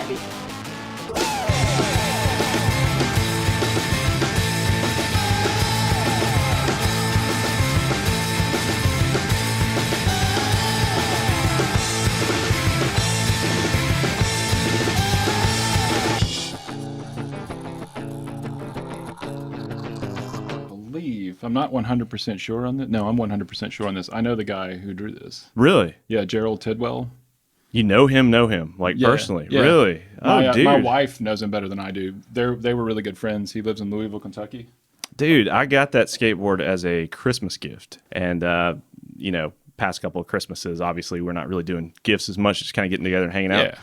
heavy. I'm not 100% sure on this. No, I'm 100% sure on this. I know the guy who drew this. Really? Yeah, Gerald Tidwell. You know him, like personally? Yeah. Really? Oh, dude. My wife knows him better than I do. They were really good friends. He lives in Louisville, Kentucky. Dude, I got that skateboard as a Christmas gift. And, past couple of Christmases, obviously, we're not really doing gifts as much, just kind of getting together and hanging out. Yeah.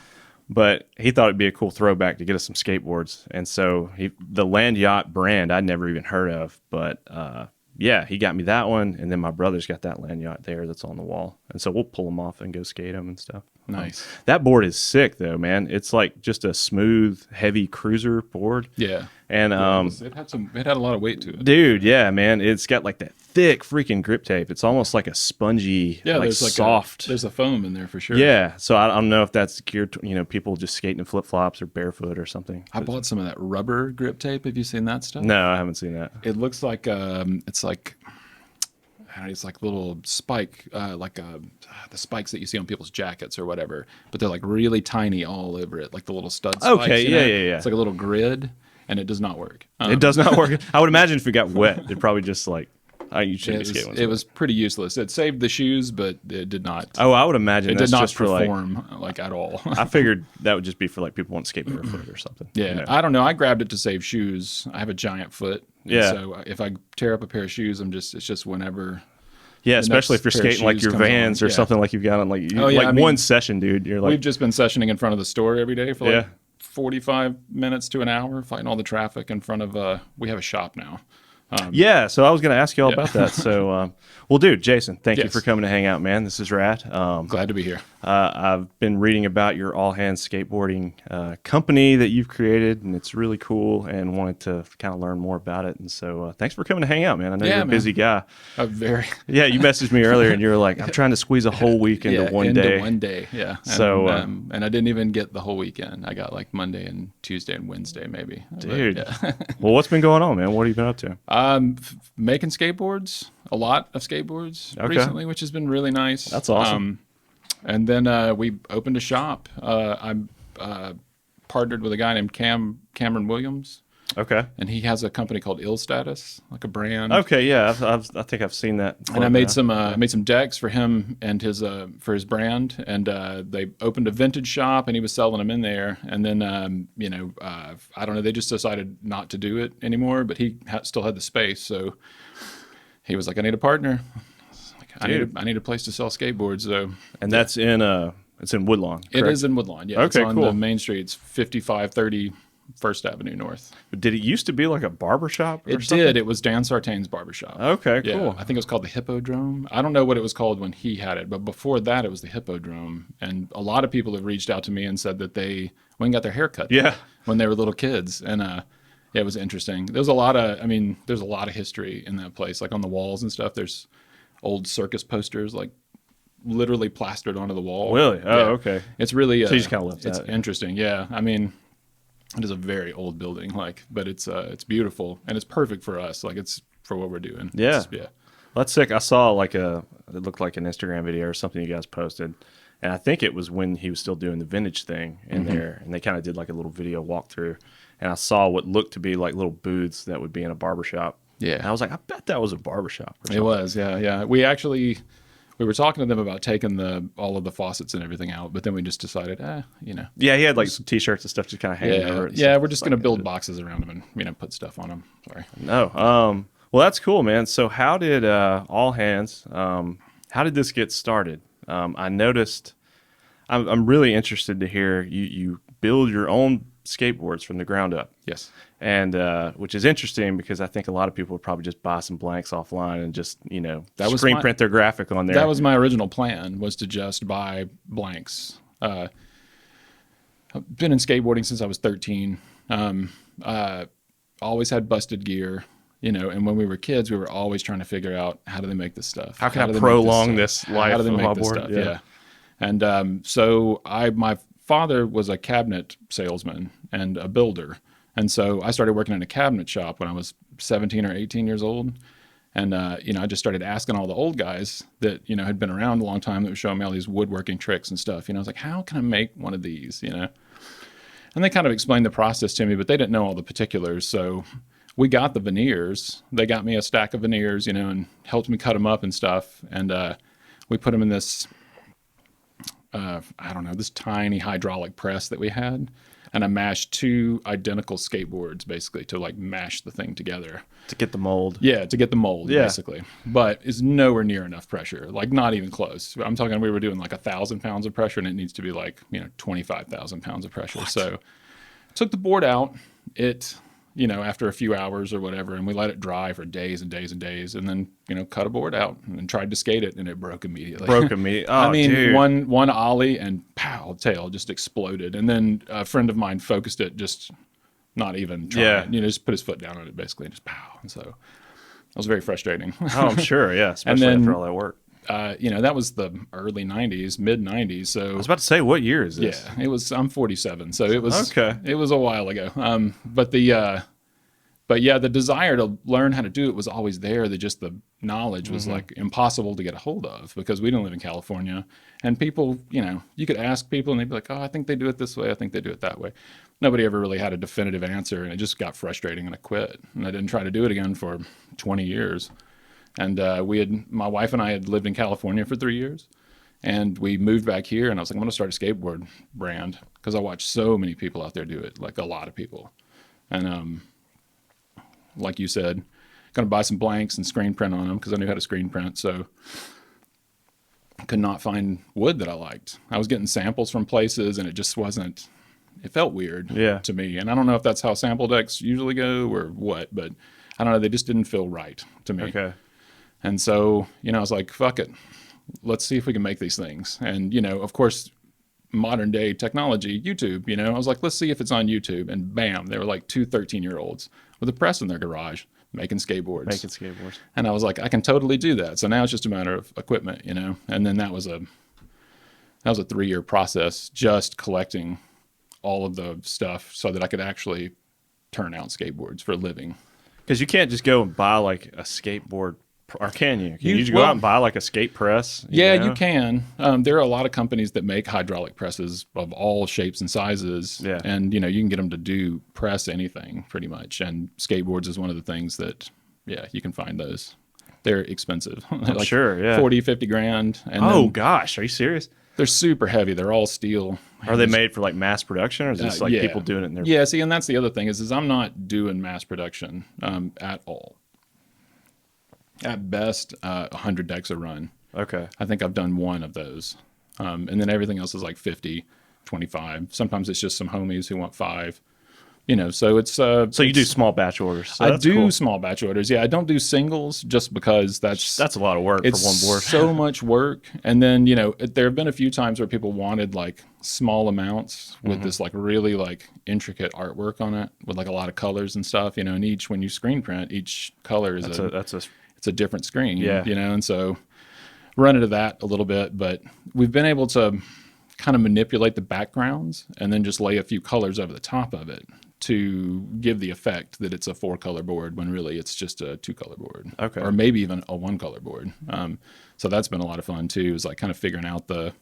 But he thought it'd be a cool throwback to get us some skateboards. And so the Land Yacht brand I'd never even heard of. But he got me that one. And then my brother's got that Land Yacht there that's on the wall. And so we'll pull them off and go skate them and stuff. Nice. That board is sick, though, man. It's like just a smooth, heavy cruiser board. Yeah. And it had a lot of weight to it. Dude, yeah, man. It's got like that thick freaking grip tape. It's almost like a spongy, like soft. There's a foam in there for sure. Yeah. So I don't know if that's geared to, people just skating in flip-flops or barefoot or something. I bought some of that rubber grip tape. Have you seen that stuff? No, I haven't seen that. It looks like it's like little spike, the spikes that you see on people's jackets or whatever, but they're like really tiny all over it, like the little stud spikes. Okay, yeah. It's like a little grid, and it does not work. It does not work. I would imagine if it got wet, it'd probably just like, you shouldn't skate ones. It was pretty useless. It saved the shoes, but it did not. Oh, I would imagine it that's did not just perform like at all. I figured that would just be for like people want to skate barefoot or something. Yeah, I don't know. I grabbed it to save shoes. I have a giant foot. Yeah. So if I tear up a pair of shoes, it's just whenever. Yeah, especially if you're skating like your Vans or something like you've got on one session, dude. You're like, we've just been sessioning in front of the store every day for like 45 minutes to an hour, fighting all the traffic in front of. We have a shop now. So I was going to ask you all about that. So, well, dude, Jason, thank you for coming to hang out, man. This is rad. Glad to be here. I've been reading about your all hands skateboarding company that you've created, and it's really cool, and wanted to kind of learn more about it. And so, thanks for coming to hang out, man. I know you're a busy guy. Yeah, you messaged me earlier, and you were like, "I'm trying to squeeze a whole week into one day." One day, yeah. So, and I didn't even get the whole weekend. I got like Monday and Tuesday and Wednesday, maybe. Dude, well, what's been going on, man? What have you been up to? Making skateboards, a lot of skateboards recently, which has been really nice. That's awesome. And then we opened a shop. I'm partnered with a guy named Cameron Williams. Okay. And he has a company called Ill Status, like a brand. Okay, yeah, I think I've seen that. And I made some decks for him and his for his brand. And they opened a vintage shop, and he was selling them in there. And then I don't know, they just decided not to do it anymore. But he still had the space, so he was like, "I need a partner. I need a place to sell skateboards." So, and that's it's in Woodlawn. Correct? It is in Woodlawn. Yeah, okay, it's on the main street. It's 5530 First Avenue North. Did it used to be like a barbershop? It did. It was Dan Sartain's barbershop. Okay, cool. Yeah, I think it was called the Hippodrome. I don't know what it was called when he had it, but before that, it was the Hippodrome. And a lot of people have reached out to me and said that they went and got their hair cut when they were little kids. And it was interesting. There's a lot of history in that place. Like on the walls and stuff, there's old circus posters, like literally plastered onto the wall. Really? Oh, okay. It's really so you just kind of left it's interesting. Yeah, I mean, it is a very old building, but it's beautiful and it's perfect for us. Like it's for what we're doing. Yeah. Well, that's sick. I saw it looked like an Instagram video or something you guys posted, and I think it was when he was still doing the vintage thing in there, and they kind of did like a little video walkthrough, and I saw what looked to be like little booths that would be in a barbershop. Yeah. And I was like, I bet that was a barbershop. It was, yeah. We were talking to them about taking all of the faucets and everything out, but then we just decided, Yeah, he had like some T-shirts and stuff just kind of hanging over it. Yeah, we're just going to build boxes around them and put stuff on them. Sorry. No. Well, that's cool, man. So how did All Hands, how did this get started? I noticed, I'm really interested to hear you build your own skateboards from the ground up. Yes. And which is interesting because I think a lot of people would probably just buy some blanks offline and just, screen print their graphic on there. That was my original plan, was to just buy blanks. I've been in skateboarding since I was 13. Always had busted gear, and when we were kids, we were always trying to figure out, how do they make this stuff? How can I prolong this life? How do they make this stuff? Yeah. And so my father was a cabinet salesman and a builder. And so I started working in a cabinet shop when I was 17 or 18 years old. And, I just started asking all the old guys that, had been around a long time that were showing me all these woodworking tricks and stuff. I was like, how can I make one of these, And they kind of explained the process to me, but they didn't know all the particulars. So we got the veneers. They got me a stack of veneers, and helped me cut them up and stuff. And we put them in this, this tiny hydraulic press that we had. And I mashed 2 identical skateboards basically to like mash the thing together. To get the mold. Yeah, to get the mold basically. But it's nowhere near enough pressure, like not even close. I'm talking, we were doing like 1,000 pounds of pressure and it needs to be like, 25,000 pounds of pressure. What? So took the board out, after a few hours or whatever, and we let it dry for days and days and days, and then cut a board out and then tried to skate it, and it broke immediately. Oh, dude. one ollie and pow, tail just exploded, and then a friend of mine focused it, just not even trying. Just put his foot down on it basically, and just pow. And so it was very frustrating. Oh, I'm sure, yeah, especially after all that work. That was the early 90s, mid 90s. So I was about to say, what year is this? Yeah, I'm 47. So it was, okay. It was a while ago. But the desire to learn how to do it was always there. The knowledge was like impossible to get a hold of because we don't live in California, and people, you could ask people and they'd be like, oh, I think they do it this way. I think they do it that way. Nobody ever really had a definitive answer, and it just got frustrating, and I quit, and I didn't try to do it again for 20 years. And my wife and I had lived in California for 3 years, and we moved back here, and I was like, I'm going to start a skateboard brand because I watched so many people out there do it, like a lot of people. And like you said, going to buy some blanks and screen print on them because I knew how to screen print. So I could not find wood that I liked. I was getting samples from places, and it just wasn't, it felt weird to me. And I don't know if that's how sample decks usually go or what, but I don't know. They just didn't feel right to me. Okay. And so, I was like, fuck it. Let's see if we can make these things. And, of course, modern day technology, YouTube, I was like, let's see if it's on YouTube. And bam, they were like 2 13-year-olds with a press in their garage making skateboards. And I was like, I can totally do that. So now it's just a matter of equipment, And then that was a 3-year process, just collecting all of the stuff so that I could actually turn out skateboards for a living. Because you can't just go and buy like a skateboard, or can you? Can you just go out and buy like a skate press? You can. There are a lot of companies that make hydraulic presses of all shapes and sizes. Yeah. And, you can get them to do press anything pretty much. And skateboards is one of the things that, you can find those. They're expensive. Like sure, yeah. 40, 50 grand. And gosh, are you serious? They're super heavy. They're all steel. Are they made for like mass production, or is this like people doing it in their... Yeah, see, and that's the other thing is I'm not doing mass production at all. At best, 100 decks a run. Okay. I think I've done one of those. And then everything else is like 50, 25. Sometimes it's just some homies who want 5. So it's... so you do small batch orders. So I do small batch orders. Yeah, I don't do singles just because that's a lot of work for one board. So much work. And then, there have been a few times where people wanted like small amounts with this like really like intricate artwork on it with like a lot of colors and stuff, and when you screen print, each color is it's a different screen, and so run into that a little bit, but we've been able to kind of manipulate the backgrounds and then just lay a few colors over the top of it to give the effect that it's a 4-color board when really it's just a 2-color board. Okay. Or maybe even a 1-color board. So that's been a lot of fun too, is like kind of figuring out the,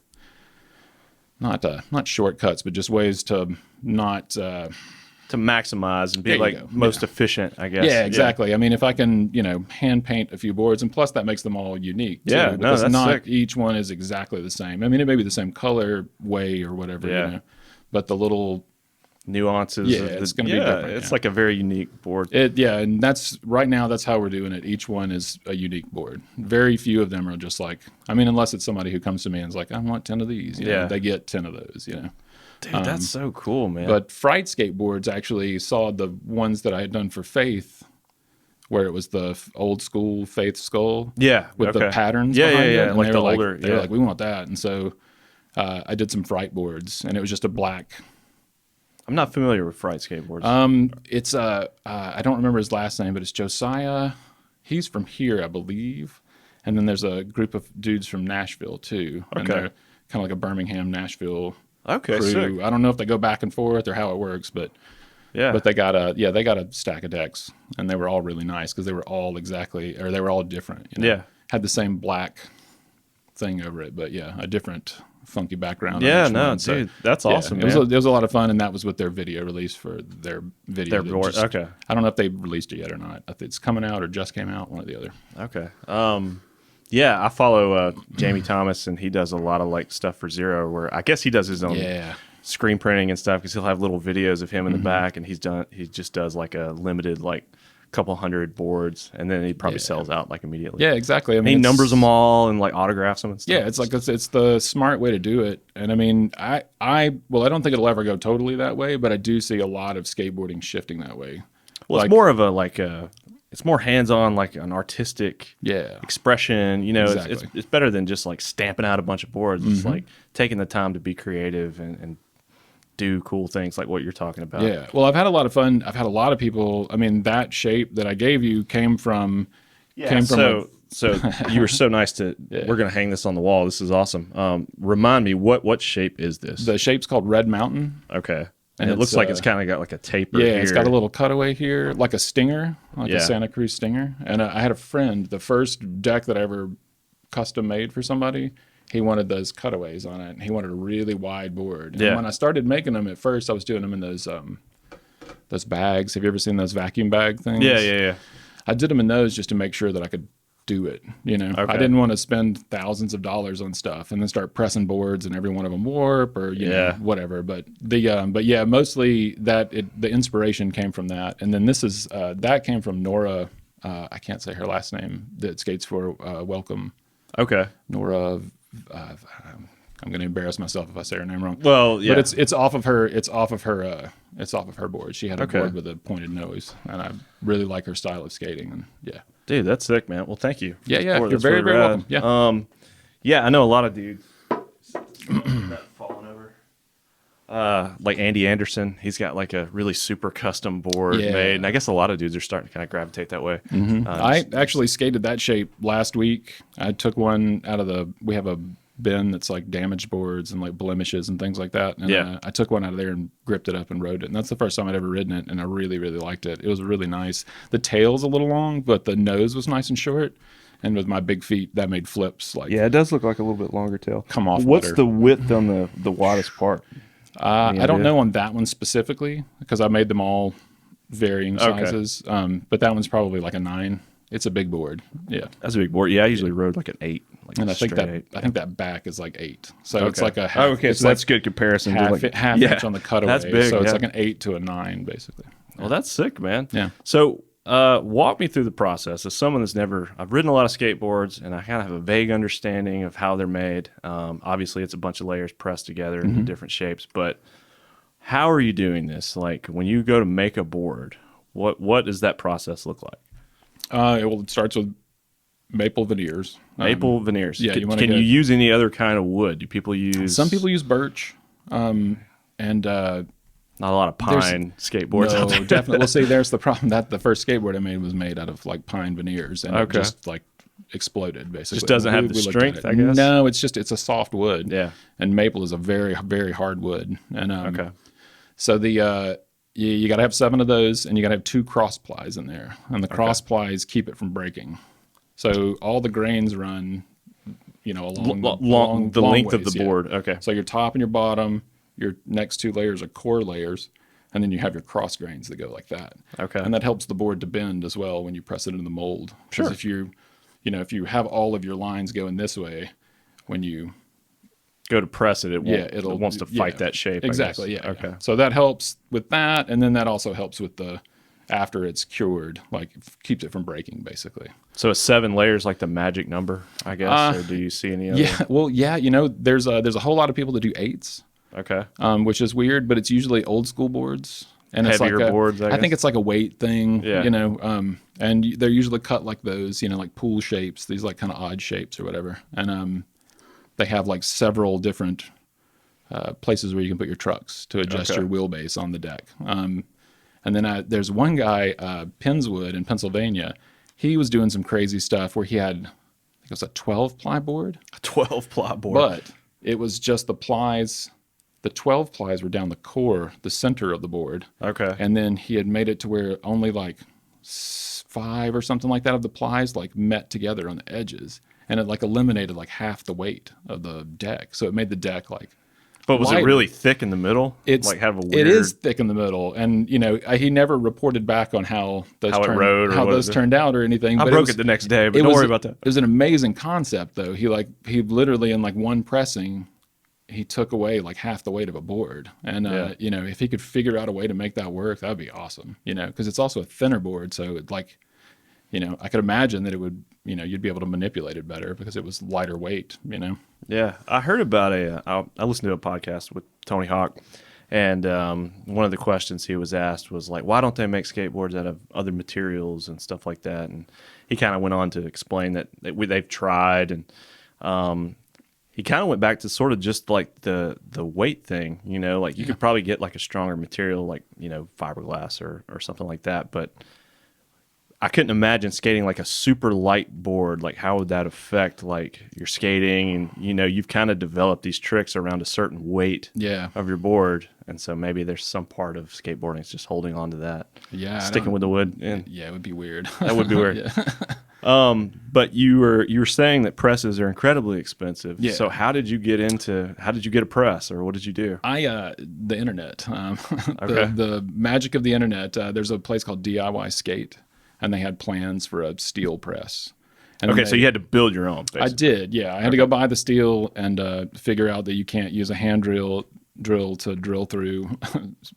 not shortcuts, but just ways to not, to maximize and be like most efficient, I guess. Yeah, exactly. Yeah. I mean, if I can, hand paint a few boards, and plus that makes them all unique too, because that's not sick. Each one is exactly the same. I mean, it may be the same color, way, or whatever, but the little nuances. Yeah, it's going to be different. It's like a very unique board. And that's right now. That's how we're doing it. Each one is a unique board. Very few of them are just like. I mean, unless it's somebody who comes to me and is like, I want 10 of these. They get 10 of those. Dude, that's so cool, man. But Fright Skateboards actually saw the ones that I had done for Faith, where it was the old school Faith skull. Yeah, with the patterns. behind it. And like they the were older. They were like, we want that, and so I did some Fright boards, and it was just a black. I'm not familiar with Fright Skateboards. It's I don't remember his last name, but it's Josiah. He's from here, I believe. And then there's a group of dudes from Nashville too. And they're kind of like a Birmingham, Nashville Okay, crew. sick. I don't know if they go back and forth or how it works, but they got a stack of decks, and they were all really nice because they were all they were all different. You know? Yeah. Had the same black thing over it, but a different funky background. Yeah, on each no, one. dude, that's awesome. It was a lot of fun, and that was with their video release for their video. Okay. I don't know if they released it yet or not. If it's coming out or just came out, one or the other. Okay. Yeah, I follow Jamie Thomas, and he does a lot of like stuff for Zero, where I guess he does his own screen printing and stuff, because he'll have little videos of him in the back, and he just does like a limited like couple hundred boards, and then he probably sells out like immediately. Yeah, exactly. I mean, he numbers them all and like autographs them and stuff. Yeah, it's like it's the smart way to do it. And I mean, I don't think it'll ever go totally that way, but I do see a lot of skateboarding shifting that way. Well, it's more of it's more hands-on, like an artistic expression. You know, exactly. it's better than just like stamping out a bunch of boards. It's like taking the time to be creative and do cool things like what you're talking about. Yeah. Well, I've had a lot of fun. I've had a lot of people. I mean, that shape that I gave you came from. So you were so nice to. We're gonna hang this on the wall. This is awesome. Remind me, what shape is this? The shape's called Red Mountain. Okay. And it looks like it's kind of got like a taper here. It's got a little cutaway here, like a stinger, like a Santa Cruz stinger. And I had a friend, the first deck that I ever custom made for somebody, he wanted those cutaways on it. And he wanted a really wide board. And when I started making them, at first I was doing them in those bags. Have you ever seen those vacuum bag things? Yeah. I did them in those just to make sure that I could do it. You know, I didn't want to spend thousands of dollars on stuff and then start pressing boards and every one of them warp or you know whatever. But mostly the inspiration came from that. And then this is that came from Nora. I can't say her last name. That skates for Welcome. Okay, Nora. I'm going to embarrass myself if I say her name wrong. Well, yeah, but it's off of her. It's off of her board. She had a board with a pointed nose, and I really like her style of skating. And dude, that's sick, man. Well, thank you. Yeah, you're very, very welcome. Yeah, I know a lot of dudes. Falling over. Like Andy Anderson, he's got like a really super custom board made, and I guess a lot of dudes are starting to kind of gravitate that way. I actually skated that shape last week. I took one out of we have a bin that's like damaged boards and like blemishes and things like that. And I took one out of there and gripped it up and rode it. And that's the first time I'd ever ridden it, and I really, really liked it. It was really nice. The tail's a little long, but the nose was nice and short. And with my big feet, that made flips like it does look like a little bit longer tail. Come off. What's the width on the widest part? I don't know on that one specifically because I made them all varying sizes. But that one's probably like a 9. It's a big board. Yeah, that's a big board. Yeah, I usually rode like an 8. And I think that back is like 8. So it's like a half. Okay, so that's good comparison. Half inch on the cutaway. That's big. So it's like an 8 to a 9, basically. Well, that's sick, man. Yeah. So walk me through the process. As someone that's I've ridden a lot of skateboards, and I kind of have a vague understanding of how they're made. Obviously, it's a bunch of layers pressed together in different shapes. But how are you doing this? Like when you go to make a board, what does that process look like? It starts with maple veneers. Maple veneers. Yeah. Can you use any other kind of wood? Do people use? Some people use birch, and not a lot of pine skateboards out there. Definitely. Well, see, there's the problem that the first skateboard I made was made out of like pine veneers, and it just like exploded basically. Just doesn't have the strength, I guess. No, it's a soft wood. Yeah. And maple is a very, very hard wood, and so you got to have 7 of those, and you got to have 2 cross plies in there, and the cross plies keep it from breaking. So all the grains run, along the length of ways, the board. Okay. So your top and your bottom, your next 2 layers are core layers, and then you have your cross grains that go like that. Okay. And that helps the board to bend as well when you press it into the mold. Because if if you have all of your lines going this way, when you go to press it, it wants to fight that shape. Exactly. Yeah. Okay. So that helps with that, and then that also helps with after it's cured, like keeps it from breaking, basically. So 7 layers, like the magic number, I guess. Or do you see any other? Yeah. Well, yeah. There's a whole lot of people that do 8s. Okay. Which is weird, but it's usually old school boards. And heavier it's like boards, I think it's like a weight thing. Yeah. And they're usually cut like those, like pool shapes, these like kind of odd shapes or whatever. And they have like several different places where you can put your trucks to adjust your wheelbase on the deck. And then there's one guy, Penswood in Pennsylvania. He was doing some crazy stuff where he had, I think it was a 12-ply board. A 12-ply board. But it was just the plies the 12 plies were down the core, the center of the board. Okay. And then he had made it to where only like 5 or something like that of the plies like met together on the edges. And it like eliminated like half the weight of the deck. So it made the deck like But was lighter. it really thick in the middle? It's like have a weird... It is thick in the middle, and you know he never reported back on how those turned out or anything. I broke it the next day, but don't worry about that. It was an amazing concept though. He literally in like one pressing, he took away like half the weight of a board, and you know if he could figure out a way to make that work, that'd be awesome. You know, because it's also a thinner board, so it like, you know, I could imagine that it would, you know, you'd be able to manipulate it better because it was lighter weight. You know. Yeah, I heard about I listened to a podcast with Tony Hawk, and one of the questions he was asked was like, why don't they make skateboards out of other materials and stuff like that? And he kind of went on to explain that they've tried, and he kind of went back to sort of just like the weight thing, you know, like you could probably get like a stronger material like, you know, fiberglass or something like that, but I couldn't imagine skating like a super light board. Like, how would that affect like your skating? And you know, you've kind of developed these tricks around a certain weight of your board, and so maybe there's some part of skateboarding that's just holding on to that. Yeah, sticking with the wood. Yeah, it would be weird. That would be weird. But you were saying that presses are incredibly expensive. Yeah. So how did you get a press, or what did you do? The internet. Okay. The magic of the internet. There's a place called DIY Skate. And they had plans for a steel press. And okay, so you had to build your own, basically. I did, yeah. I had to go buy the steel and figure out that you can't use a hand drill to drill through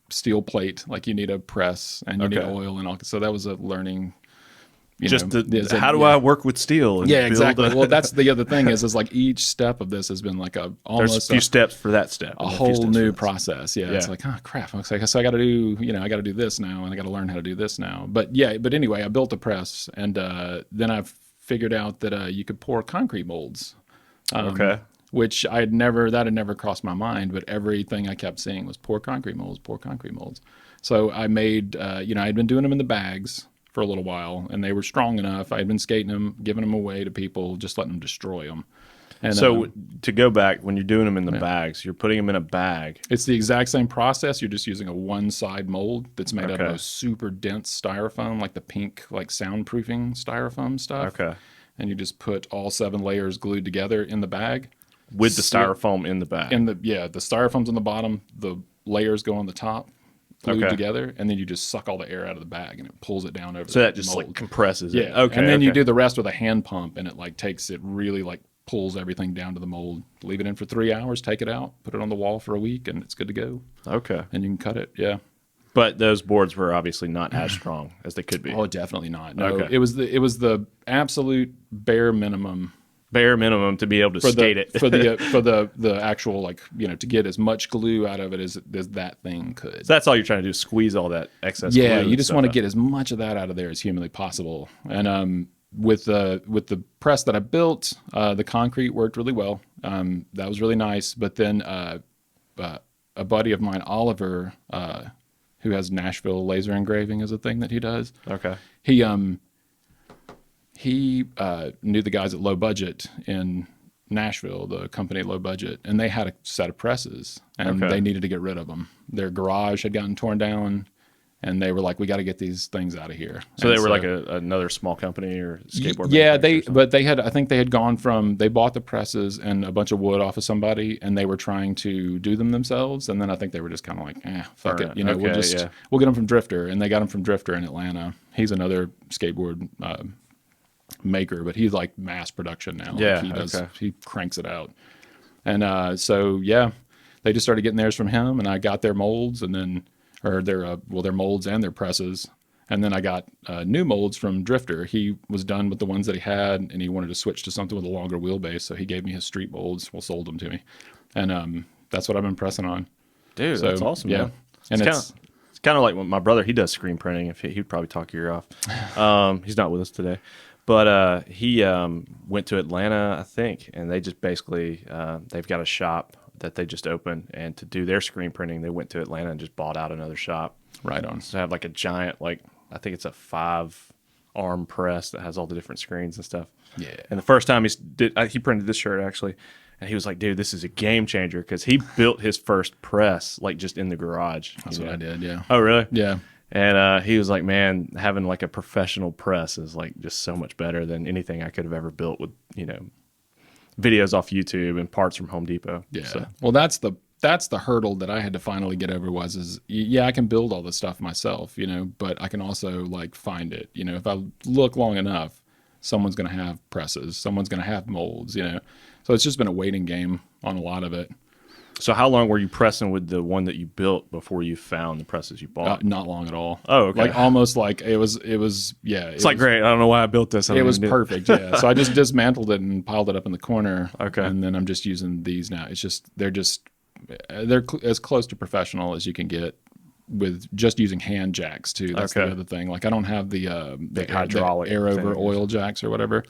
steel plate. Like you need a press and you need oil and all. So that was a learning. How do I work with steel? And exactly. Well, that's the other thing is like each step of this has been like there's a few steps for that step. A whole new process. Yeah, it's like, oh crap. Okay, so I got to do, I got to do this now, and I got to learn how to do this now. But anyway, I built a press, and then I figured out that you could pour concrete molds. Which that had never crossed my mind, but everything I kept seeing was pour concrete molds. So I made, I'd been doing them in the bags for a little while, and they were strong enough. I had been skating them, giving them away to people, just letting them destroy them. And so to go back, when you're doing them in the bags, you're putting them in a bag. It's the exact same process. You're just using a one-side mold that's made out of super dense styrofoam, like the pink, like soundproofing styrofoam stuff. Okay. And you just put all 7 layers glued together in the bag. With the styrofoam in the bag. The styrofoam's on the bottom, the layers go on the top, glued together, and then you just suck all the air out of the bag and it pulls it down over. So that just mold. Like compresses it. Yeah. Okay. And then you do the rest with a hand pump, and it like really like pulls everything down to the mold. Leave it in for 3 hours, take it out, put it on the wall for a week, and it's good to go. Okay. And you can cut it. Yeah. But those boards were obviously not as strong as they could be. Oh, definitely not. No. Okay. It was the absolute bare minimum to be able to skate it for the actual, like, to get as much glue out of it as that thing could. So that's all you're trying to do, is squeeze all that excess glue. Yeah, you just want to get as much of that out of there as humanly possible. And with the press that I built, the concrete worked really well. That was really nice. But then a buddy of mine, Oliver, who has Nashville laser engraving as a thing that he does. Okay. He knew the guys at Low Budget in Nashville, the company Low Budget, and they had a set of presses, and they needed to get rid of them. Their garage had gotten torn down, and they were like, "We got to get these things out of here." So they were like another small company or skateboard. Yeah, I think they had gone from, they bought the presses and a bunch of wood off of somebody, and they were trying to do them themselves, and then I think they were just kind of like, fuck it, we'll get them from Drifter, and they got them from Drifter in Atlanta. He's another skateboard maker, but he's like mass production now. Yeah, like he cranks it out. And they just started getting theirs from him, and I got their molds, and then their molds and their presses, and then I got new molds from Drifter. He was done with the ones that he had, and he wanted to switch to something with a longer wheelbase, so he gave me his street molds. Sold them to me, and that's what I've been pressing on. Dude, that's awesome. Yeah, man. And it's kind of like my brother. He does screen printing. If he'd probably talk your ear off. He's not with us today. But he went to Atlanta, I think, and they just basically they've got a shop that they just opened, and to do their screen printing, they went to Atlanta and just bought out another shop. Right on. So have like a giant, like I think it's a 5-arm press that has all the different screens and stuff. Yeah. And the first time he printed this shirt actually. And he was like, dude, this is a game changer, because he built his first press like just in the garage. That's what I did, yeah. Oh, really? Yeah. And he was like, man, having like a professional press is like just so much better than anything I could have ever built with, videos off YouTube and parts from Home Depot. Yeah. So, Well, that's the hurdle that I had to finally get over I can build all this stuff myself, but I can also like find it. If I look long enough, someone's going to have presses, someone's going to have molds, So it's just been a waiting game on a lot of it. so how long were you pressing with the one that you built before you found the presses you bought? Not long at all. Oh, okay. Like almost like it was yeah. It's like, great. I don't know why I built this. It was perfect. Yeah. So I just dismantled it and piled it up in the corner. Okay. And then I'm just using these now. It's just, they're as close to professional as you can get with just using hand jacks too. That's the other thing. Like I don't have the hydraulic air over oil jacks or whatever.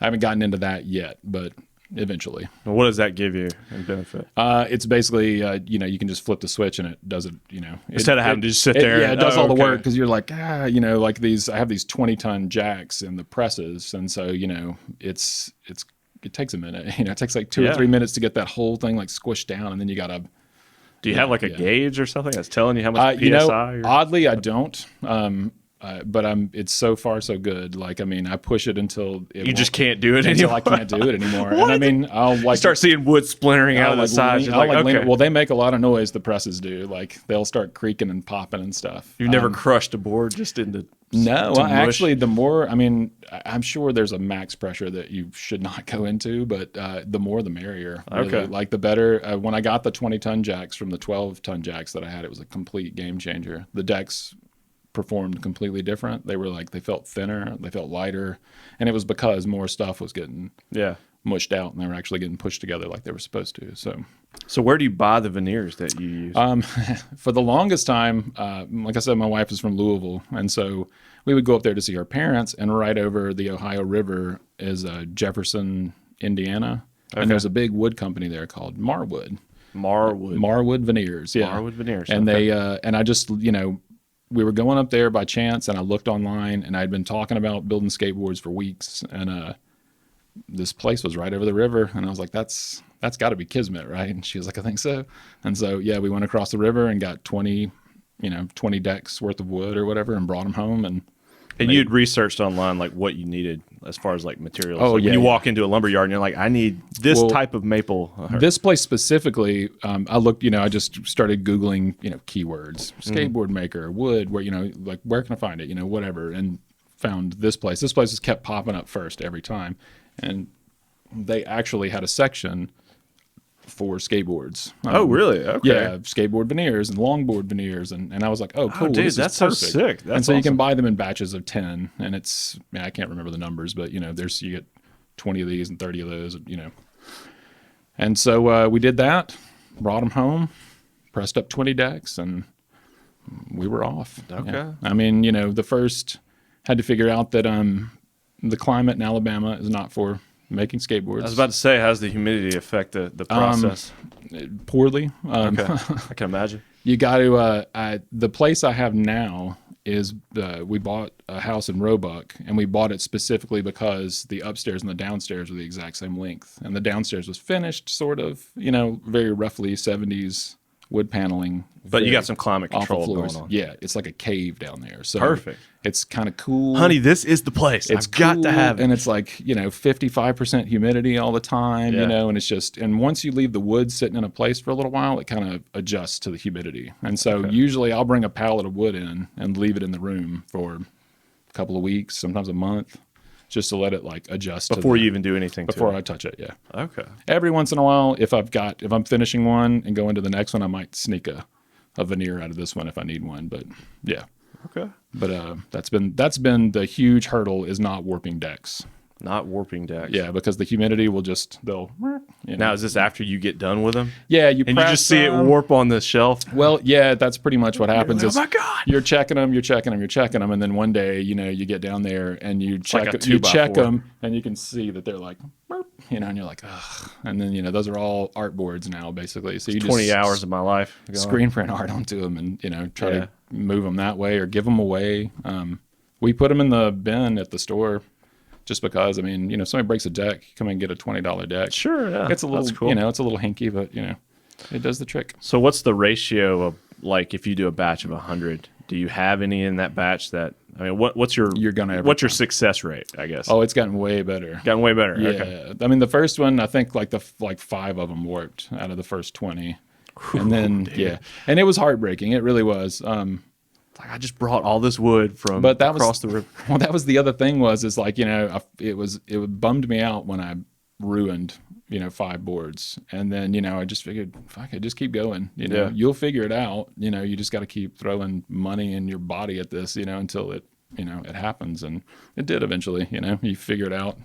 I haven't gotten into that yet, but eventually. Well, what does that give you in benefit? It's basically, you can just flip the switch and it does it, Instead of having to just sit there. Yeah, it does all the work because you're like, like I have these 20-ton jacks in the presses. And so, it takes a minute. It takes like 2 or 3 minutes to get that whole thing like squished down. And then you got to. Do you have like a gauge or something that's telling you how much PSI? Oddly, I don't. But it's so far so good. Like, I mean, I push it until you just can't do it anymore. I can't do it anymore. And I mean, I'll like start seeing wood splintering out of the sides. Well, they make a lot of noise. The presses do. Like, they'll start creaking and popping and stuff. You've never crushed a board just into no. Well, actually, the more, I mean, I'm sure there's a max pressure that you should not go into, but the more the merrier. Really. Okay. Like the better. When I got the 20-ton jacks from the 12-ton jacks that I had, it was a complete game changer. The decks performed completely different. They felt thinner, they felt lighter, and it was because more stuff was getting mushed out and they were actually getting pushed together like they were supposed to. So where do you buy the veneers that you use? For the longest time, like I said, my wife is from Louisville, and so we would go up there to see her parents, and right over the Ohio River is Jefferson, Indiana, and there's a big wood company there called Marwood Veneers. Yeah, Marwood Veneers. And they and I just we were going up there by chance, and I looked online, and I'd been talking about building skateboards for weeks, and this place was right over the river, and I was like, that's got to be Kismet, right? And she was like, I think so. And so we went across the river and got 20 decks worth of wood or whatever, and brought them home. And you'd researched online like what you needed as far as like materials. Oh, like when you walk into a lumber yard and you're like, I need this type of maple. This place specifically, I looked, I just started Googling, keywords, skateboard maker, wood, where, like where can I find it, whatever, and found this place. This place just kept popping up first every time. And they actually had a section for skateboards. Oh, really? Okay. Yeah, skateboard veneers and longboard veneers, and I was like, oh, cool. Dude, that's so sick. That's and so awesome. you can buy them in batches of 10, and it's I can't remember the numbers, but you get 20 of these and 30 of those, And so we did that, brought them home, pressed up 20 decks, and we were off. Okay. Yeah. I mean, the first had to figure out that the climate in Alabama is not for making skateboards. I was about to say, how does the humidity affect the process? Poorly. Okay. I can imagine. You got to, the place I have now is, we bought a house in Roebuck, and we bought it specifically because the upstairs and the downstairs were the exact same length. And the downstairs was finished, sort of, very roughly 70s wood paneling. But you got some climate control going on. Yeah, it's like a cave down there. So perfect. It's kind of cool. Honey, this is the place. I've got to have it. And it's like, 55% humidity all the time, and it's just, and once you leave the wood sitting in a place for a little while, it kind of adjusts to the humidity. And so usually I'll bring a pallet of wood in and leave it in the room for a couple of weeks, sometimes a month, just to let it like adjust before you even do anything before I touch it. Yeah. Okay. Every once in a while, if I'm finishing one and going to the next one, I might sneak a veneer out of this one if I need one. But yeah. Okay. But that's been the huge hurdle, is not warping decks. Not warping decks. Yeah, because the humidity will Now, is this after you get done with them? Yeah, you just see it warp on the shelf? Well, yeah, that's pretty much what happens. Like, oh my God! You're checking them, and then one day, you get down there and you check them, and you can see that they're like, burp, and you're like, ugh. And then those are all art boards now, basically. So you just 20 hours of my life screen print art onto them, and try to move them that way or give them away. We put them in the bin at the store just because, I mean, if somebody breaks a deck, you come and get a $20 deck. Sure, yeah. It's a little, That's cool. it's a little hinky, but, it does the trick. So what's the ratio of, like, if you do a batch of 100, do you have any in that batch that, I mean, what's your success rate, I guess? Oh, it's gotten way better. Gotten way better. Yeah. Okay. I mean, the first one, I think like 5 of them worked out of the first 20. And then, dude. and it was heartbreaking. It really was. Like, I just brought all this wood from across the river. Well, that was the other thing is like, it bummed me out when I ruined, 5 boards. And then, I just figured, fuck it, just keep going. You'll figure it out. You just got to keep throwing money and your body at this, until it, it happens. And it did eventually, you figure it out.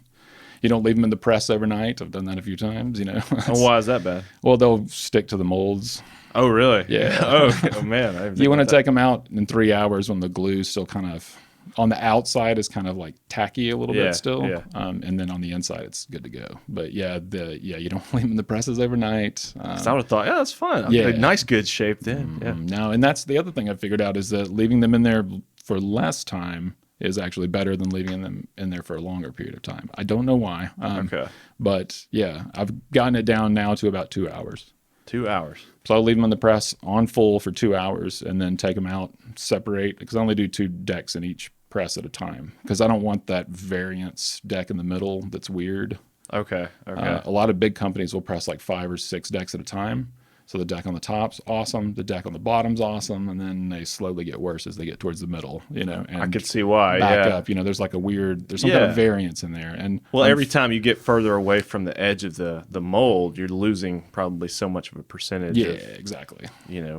You don't leave them in the press overnight. I've done that a few times, Oh, why is that bad? Well, they'll stick to the molds. Oh, really? Yeah. Oh, man. You want to take them out in 3 hours when the glue's still kind of on the outside is kind of like tacky a little bit still. Yeah. And then on the inside, it's good to go. But you don't leave them in the presses overnight. I would have thought, that's fun. Yeah. Nice, good shape then. Yeah. No, and that's the other thing I figured out is that leaving them in there for less time is actually better than leaving them in there for a longer period of time. I don't know why. Okay. But yeah, I've gotten it down now to about 2 hours. 2 hours. So I'll leave them in the press on full for 2 hours and then take them out, separate, because I only do 2 decks in each press at a time because I don't want that variance deck in the middle that's weird. Okay. A lot of big companies will press like 5 or 6 decks at a time. So the deck on the top's awesome, the deck on the bottom's awesome, and then they slowly get worse as they get towards the middle, and I could see why, back up, there's like there's some kind of variance in there. And every time you get further away from the edge of the mold, you're losing probably so much of a percentage of, exactly.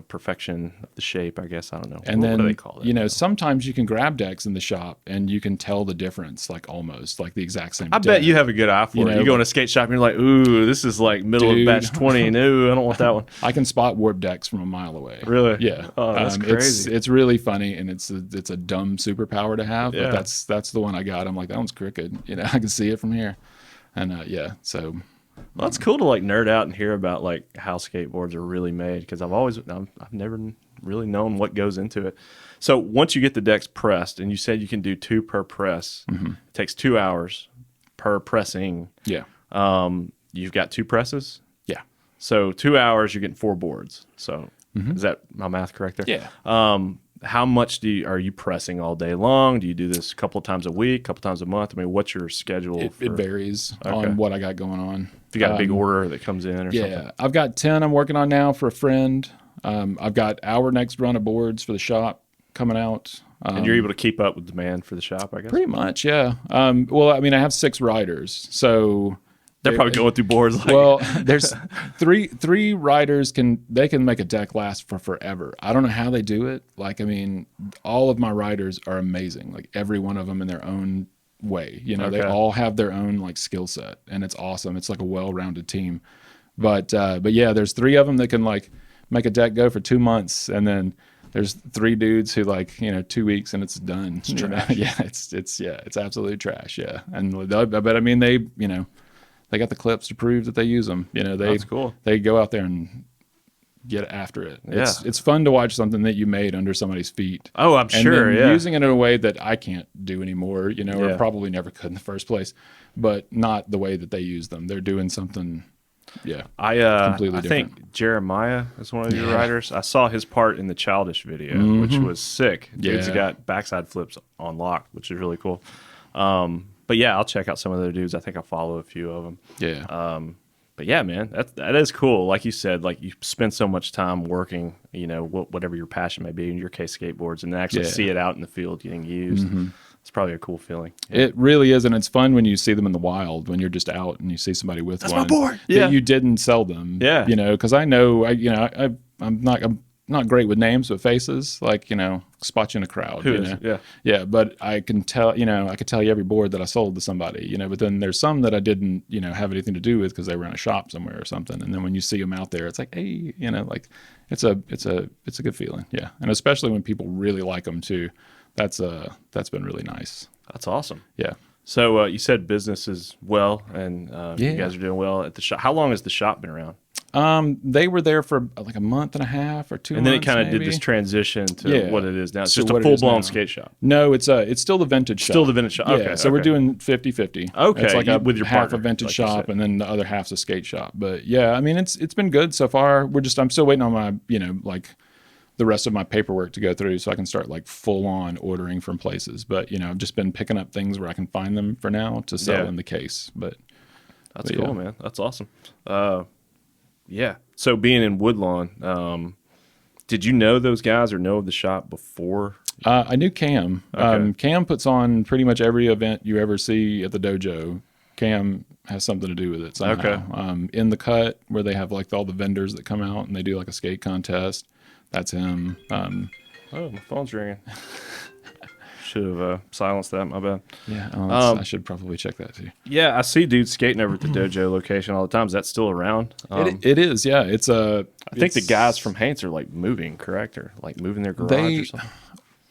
Perfection of the shape, I guess. I don't know. And what do they call that? Sometimes you can grab decks in the shop and you can tell the difference, like almost like the exact same I deck. bet you have a good eye for it. You go in a skate shop and you're like, ooh, this is like middle of batch 20. No, I don't want that one. I can spot warp decks from a mile away. Really? Yeah. Oh, that's crazy. It's really funny, and it's a dumb superpower to have. Yeah. But that's the one I got. I'm like, that one's crooked. I can see it from here, and so. Well, that's cool to like nerd out and hear about like how skateboards are really made because I've never really known what goes into it. So once you get the decks pressed, and you said you can do 2 per press, it takes 2 hours per pressing. Yeah. You've got 2 presses. So 2 hours, you're getting 4 boards. So is that my math correct there? Yeah. How much are you pressing all day long? Do you do this a couple of times a week, a couple of times a month? I mean, what's your schedule? It varies on what I got going on. If you got a big order that comes in or something? Yeah. I've got 10 I'm working on now for a friend. I've got our next run of boards for the shop coming out. And you're able to keep up with demand for the shop, I guess? Pretty much, yeah. Well, I mean, I have 6 riders, so... They're probably going through boards like... Well, there's three riders can make a deck last for forever. I don't know how they do it. Like, I mean, all of my riders are amazing. Like every one of them in their own way. They all have their own like skill set, and it's awesome. It's like a well-rounded team. But yeah, there's 3 of them that can like make a deck go for 2 months, and then there's 3 dudes who like 2 weeks and it's done. It's trash. Yeah, it's absolutely trash. Yeah, but I mean they They got the clips to prove that they use them. That's cool. They go out there and get after it. It's fun to watch something that you made under somebody's feet. Oh, I'm sure. And yeah. using it in a way that I can't do anymore, or probably never could in the first place, but not the way that they use them. They're doing something. Yeah. Completely different. Think Jeremiah is one of your writers. I saw his part in the Childish video, which was sick. Dude's got backside flips on lock, which is really cool. But yeah, I'll check out some of their dudes. I think I'll follow a few of them. Yeah. But yeah, man, that is cool. Like you said, like you spend so much time working, whatever your passion may be, in your case, skateboards, and then actually see it out in the field getting used. It's probably a cool feeling. Yeah. It really is, and it's fun when you see them in the wild, when you're just out and you see somebody with That's one. my board. That you didn't sell them. Yeah. Because I know, I'm not great with names, but faces, like, spot you in a crowd. Who is? Yeah. Yeah, but I can tell, I could tell you every board that I sold to somebody, but then there's some that I didn't, have anything to do with because they were in a shop somewhere or something. And then when you see them out there, it's like, hey, like it's a good feeling. Yeah. And especially when people really like them too. That's been really nice. That's awesome. Yeah. So you said business is well, and you guys are doing well at the shop. How long has the shop been around? They were there for like a month and a half or 2 months. And then it kind of did maybe. this transition to what it is now. It's So just a what it is full-blown now. skate shop. No, it's still the vintage shop. Still the vintage shop. Okay. Yeah, so we're doing 50-50. Okay, It's like with your half partner, a vintage like you shop said. and then the other half's a skate shop. But yeah, I mean it's been good so far. I'm still waiting on my, like the rest of my paperwork to go through so I can start like full on ordering from places. But I've just been picking up things where I can find them for now to sell in the case. But that's cool, man. That's awesome. Yeah. So being in Woodlawn, did you know those guys or know of the shop before? I knew Cam. Okay. Cam puts on pretty much every event you ever see at the dojo. Cam has something to do with it somehow. Okay. In the cut where they have like all the vendors that come out and they do like a skate contest. That's him. Oh, my phone's ringing. Should have silenced that. My bad. Yeah, I should probably check that too. Yeah, I see dudes skating over at the dojo location all the time. Is that still around? It is, yeah. I think the guys from Haints are like moving, correct? Or like moving their garage or something?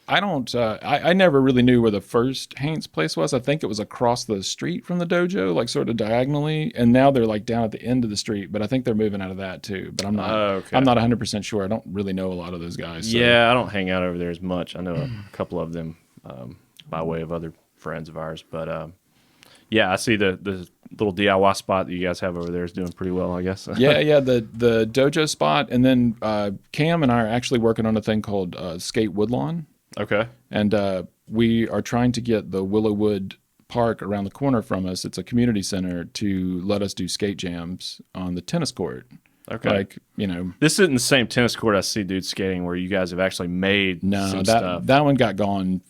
I don't. I never really knew where the first Haints place was. I think it was across the street from the dojo, like sort of diagonally. And now they're like down at the end of the street. But I think they're moving out of that too. But I'm not. Okay. I'm not 100% sure. I don't really know a lot of those guys. So. Yeah, I don't hang out over there as much. I know a couple of them by way of other friends of ours. But yeah, I see the little DIY spot that you guys have over there is doing pretty well, I guess. yeah. The dojo spot, and then Cam and I are actually working on a thing called Skate Woodlawn. Okay. And we are trying to get the Willowwood Park around the corner from us. It's a community center to let us do skate jams on the tennis court. Okay. Like, This isn't the same tennis court I see dudes skating where you guys have actually made some stuff. that one got gone.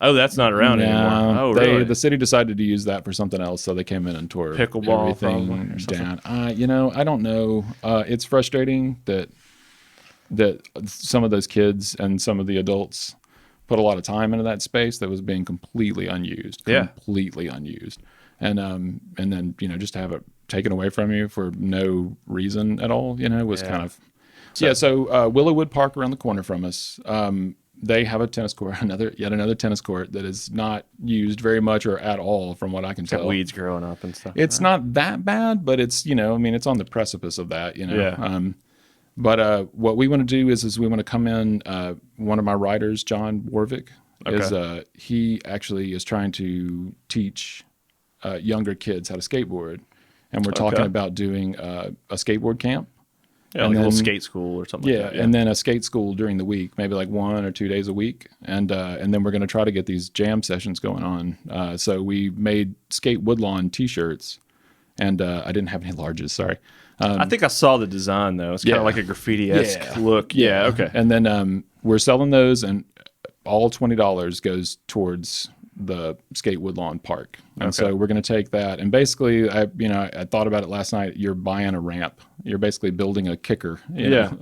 Oh, that's not around anymore. Oh, really? The city decided to use that for something else, so they came in and tore Pickleball everything down. I don't know. It's frustrating that some of those kids and some of the adults put a lot of time into that space that was being completely unused. Completely unused. And then, just to have it taken away from you for no reason at all, was kind of... So Willowwood Park around the corner from us, they have a tennis court, yet another tennis court that is not used very much or at all from what I can tell. Weeds growing up and stuff. It's not that bad, but it's, it's on the precipice of that, Yeah. But what we want to do is we want to come in. One of my writers, John Warwick, he actually is trying to teach younger kids how to skateboard, and we're talking about doing a skateboard camp. Yeah, like a little skate school or something like that. Yeah, and then a skate school during the week, maybe like 1 or 2 days a week. And then we're going to try to get these jam sessions going on. So we made Skate Woodlawn T-shirts, and I didn't have any larges, sorry. I think I saw the design, though. It's kind of like a graffiti-esque look. Yeah, okay. And then we're selling those, and all $20 goes towards the Skate Woodlawn Park. And so we're going to take that. And basically, I thought about it last night. You're buying a ramp. You're basically building a kicker,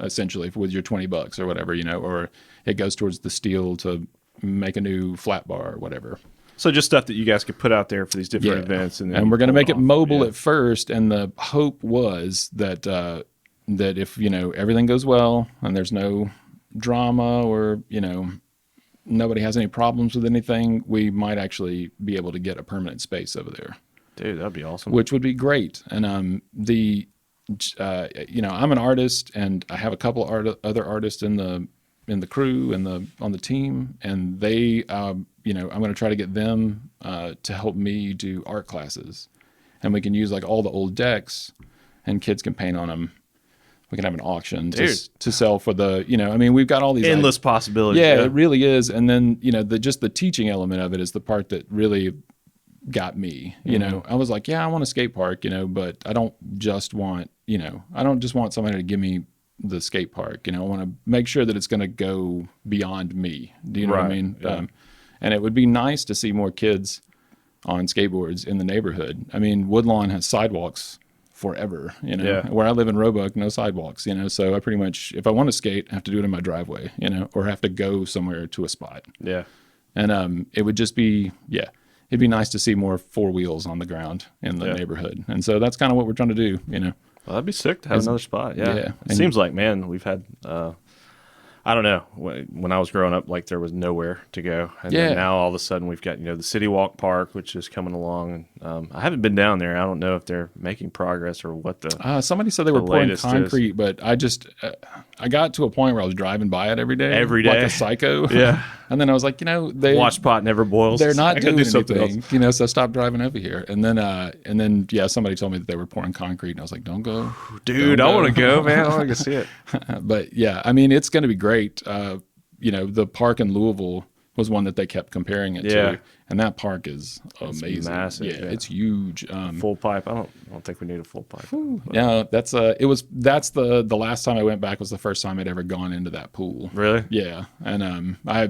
essentially, with your $20 or whatever, or it goes towards the steel to make a new flat bar or whatever. So just stuff that you guys could put out there for these different events. And we're going to make it mobile at first. And the hope was that that if, everything goes well and there's no drama or, nobody has any problems with anything, we might actually be able to get a permanent space over there. Dude, that'd be awesome. Which would be great. And I'm an artist, and I have a couple other artists in the crew and on the team, and they, I'm going to try to get them to help me do art classes, and we can use like all the old decks, and kids can paint on them. We can have an auction to sell for the, we've got all these endless possibilities. Yeah, it really is. And then, just the teaching element of it is the part that really got me. I was like, I want a skate park, but I don't just want, I don't just want somebody to give me the skate park. I want to make sure that it's going to go beyond me. Do you know what I mean? Yeah. And it would be nice to see more kids on skateboards in the neighborhood. I mean, Woodlawn has sidewalks forever, where I live in Roebuck, no sidewalks, so I pretty much, if I want to skate, I have to do it in my driveway, or have to go somewhere to a spot. Yeah. And it would just be, it'd be nice to see more four wheels on the ground in the neighborhood. And so that's kind of what we're trying to do, Well, that'd be sick to have another spot. Yeah. Yeah. It seems like, man, we've had, I I don't know. When I was growing up, like there was nowhere to go, and then now all of a sudden we've got the City Walk Park, which is coming along. And I haven't been down there. I don't know if they're making progress or what the. Somebody said they were pouring concrete, but I just I got to a point where I was driving by it every day, like a psycho. Yeah, and then I was like, the watch pot never boils. They're not doing anything, so stop driving over here. And then somebody told me that they were pouring concrete, and I was like, don't go, dude. I want to go, man. I want to see it. But yeah, I mean, it's going to be great. The park in Louisville was one that they kept comparing it to, and that park is amazing. It's massive. Yeah, it's huge. Full pipe. I don't think we need a full pipe. Yeah, that's the last time I went back was the first time I'd ever gone into that pool. Really? Yeah, and I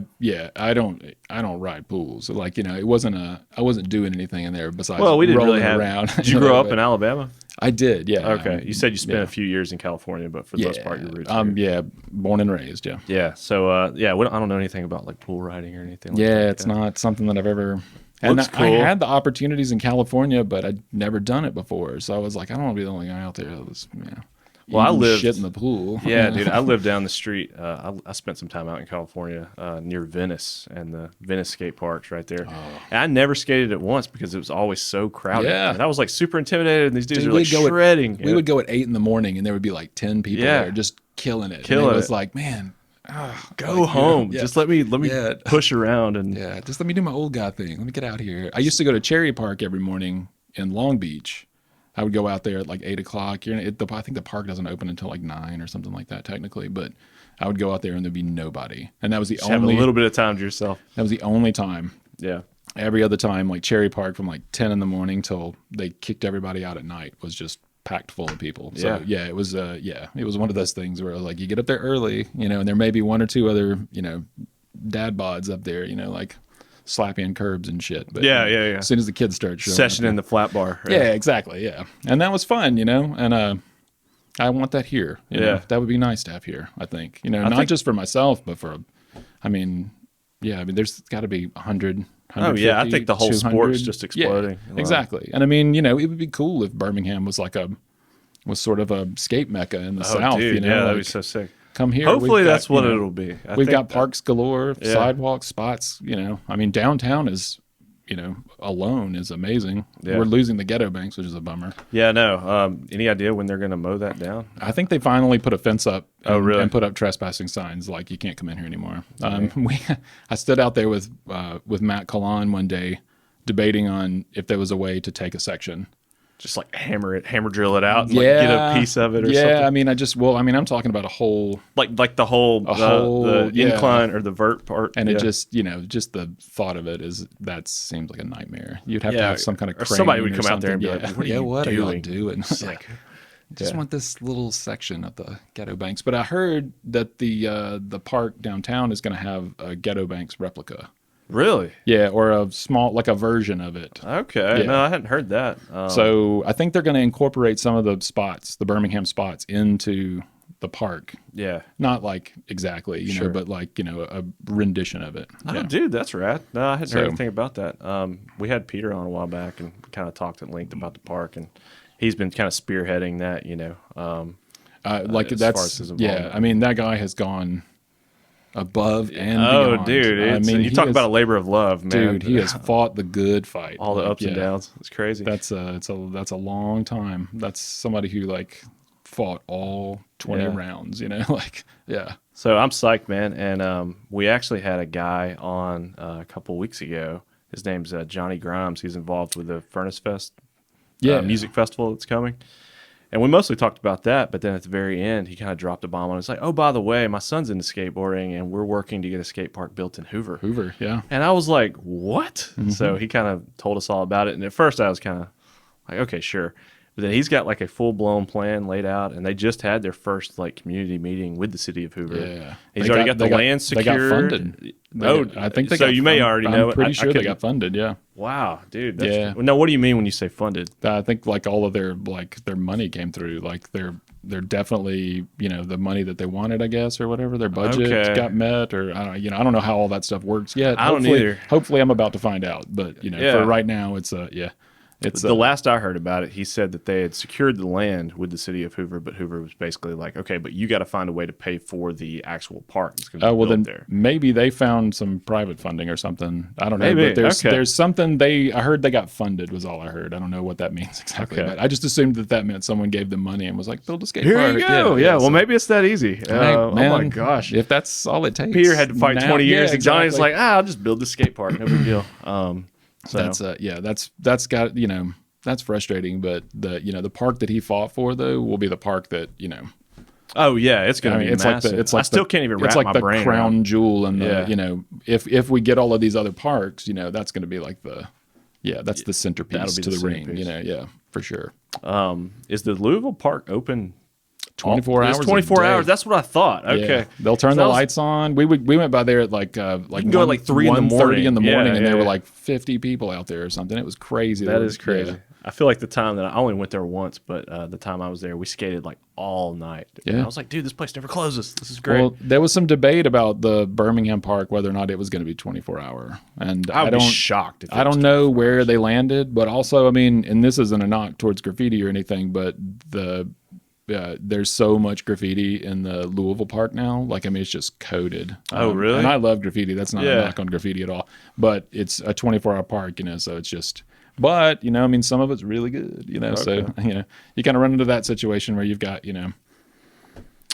don't ride pools. Like I wasn't doing anything in there besides we didn't rolling really have. around. Did you grow up in Alabama? I did, yeah. Okay. You said you spent a few years in California, but for the most part, your roots yeah, born and raised, yeah. Yeah. So, I don't know anything about like pool riding or anything like that. Yeah, it's not something that I've ever... And cool. I had the opportunities in California, but I'd never done it before. So I was like, I don't want to be the only guy out there that was, I lived shit in the pool. Yeah, dude. I lived down the street. I spent some time out in California near Venice and the Venice skate parks right there. Oh. And I never skated it once because it was always so crowded. Yeah. And I was like super intimidated. And these dudes were like shredding. We would go at 8 in the morning and there would be like 10 people there just killing it. And it was like, man, go home. Just let me push around and just let me do my old guy thing. Let me get out here. I used to go to Cherry Park every morning in Long Beach. I would go out there at like 8 o'clock. I think the park doesn't open until like 9 or something like that technically, but I would go out there and there'd be nobody. And that was the only... have a little bit of time to yourself. That was the only time. Yeah. Every other time, like Cherry Park from like 10 in the morning till they kicked everybody out at night was just packed full of people. So it was one of those things where like you get up there early, and there may be one or two other, dad bods up there, like slapping curbs and shit. But as soon as the kids start showing session up, in the flat bar. Right? Yeah, exactly. Yeah. And that was fun, and I want that here. That would be nice to have here, I think. Not just for myself, but for there's got to be 100 I think the whole sport's just exploding. Yeah, exactly. And I mean, it would be cool if Birmingham was was sort of a skate mecca in the South. Dude, that'd be so sick. Come here. Hopefully that's what it'll be. We've got parks galore, sidewalk spots. I mean, downtown is, alone is amazing. Yeah. We're losing the ghetto banks, which is a bummer. Yeah, no. Any idea when they're going to mow that down? I think they finally put a fence up. Really? And put up trespassing signs like you can't come in here anymore. I stood out there with Matt Kalan one day debating on if there was a way to take a section. Just like hammer drill it out and like get a piece of it or something. Yeah, I mean, I'm talking about a whole... Like the whole, the incline or the vert part. And it just, just the thought of it that seems like a nightmare. You'd have to have some kind of crane. Or somebody would come out there and be like, what are you doing? It's like, just want this little section of the Ghetto Banks. But I heard that the park downtown is going to have a Ghetto Banks replica. Really? Yeah, or a small, like a version of it. Okay. Yeah. No, I hadn't heard that. So I think they're going to incorporate some of the spots, the Birmingham spots, into the park. Yeah. Not like exactly, but like, a rendition of it. Oh, dude, that's rad. No, I hadn't heard anything about that. We had Peter on a while back and kind of talked at length about the park, and he's been kind of spearheading that, I mean, that guy has gone above and beyond. Dude, I mean, you talk about a labor of love, man. Dude, he has fought the good fight. All the ups and downs. It's crazy. That's a long time. That's somebody who fought all 20 rounds, So I'm psyched, man. And we actually had a guy on a couple weeks ago. His name's Johnny Grimes. He's involved with the Furnace Fest music festival that's coming. And we mostly talked about that, but then at the very end, he kind of dropped a bomb on us. It's like, oh, by the way, my son's into skateboarding, and we're working to get a skate park built in Hoover. Yeah. And I was like, what? Mm-hmm. So he kind of told us all about it. And at first, I was kind of like, okay, sure. But then he's got like a full-blown plan laid out, and they just had their first community meeting with the city of Hoover. Yeah. He's already got the land secured. They got funded. I think so. You may already know. I'm pretty sure they got funded. Yeah. Wow, dude. That's cool. Now, what do you mean when you say funded? I think all of their money came through. They're definitely the money that they wanted, I guess, or whatever. Their budget got met, or I don't know how all that stuff works yet. I don't either. Hopefully, I'm about to find out. But for right now, it's It's the last I heard about it, he said that they had secured the land with the city of Hoover, but Hoover was basically like, okay, but you got to find a way to pay for the actual park that's going to be built then there. Maybe they found some private funding or something. I don't know. Maybe. But there's something I heard they got funded was all I heard. I don't know what that means exactly. Okay. But I just assumed that meant someone gave them money and was like, build a skate Here park. you go. Yeah. Well, so, maybe it's that easy. Oh my gosh. If that's all it takes. Peter had to fight 20 years, and Johnny's exactly. like, I'll just build the skate park. No big deal. So That's got, that's frustrating, but the park that he fought for though will be the park that, oh yeah, it's going to be it's massive. Like I still can't even wrap my brain around. It's like the crown jewel and the, if we get all of these other parks, that's going to be like that's the centerpiece to the ring, yeah, for sure. Is the Louisville park open 24 hours? It's 24 hours. That's what I thought. Okay. Yeah. They'll turn the lights on. We went by there at like you can go at like 3 in the morning. And there were like 50 people out there or something. It was crazy. That is crazy. Yeah. I feel like the time that I only went there once, but the time I was there, we skated like all night. Yeah. And I was like, dude, this place never closes. This is great. Well, there was some debate about the Birmingham Park, whether or not it was going to be 24 hour. And I would be shocked. I don't know where they landed, but also, I mean, and this isn't a knock towards graffiti or anything, but there's so much graffiti in the Louisville Park now. Like, I mean, it's just coded. Oh, really? And I love graffiti. That's not a knock on graffiti at all. But it's a 24-hour park, so it's just... But, I mean, some of it's really good, okay. So, you kind of run into that situation where you've got,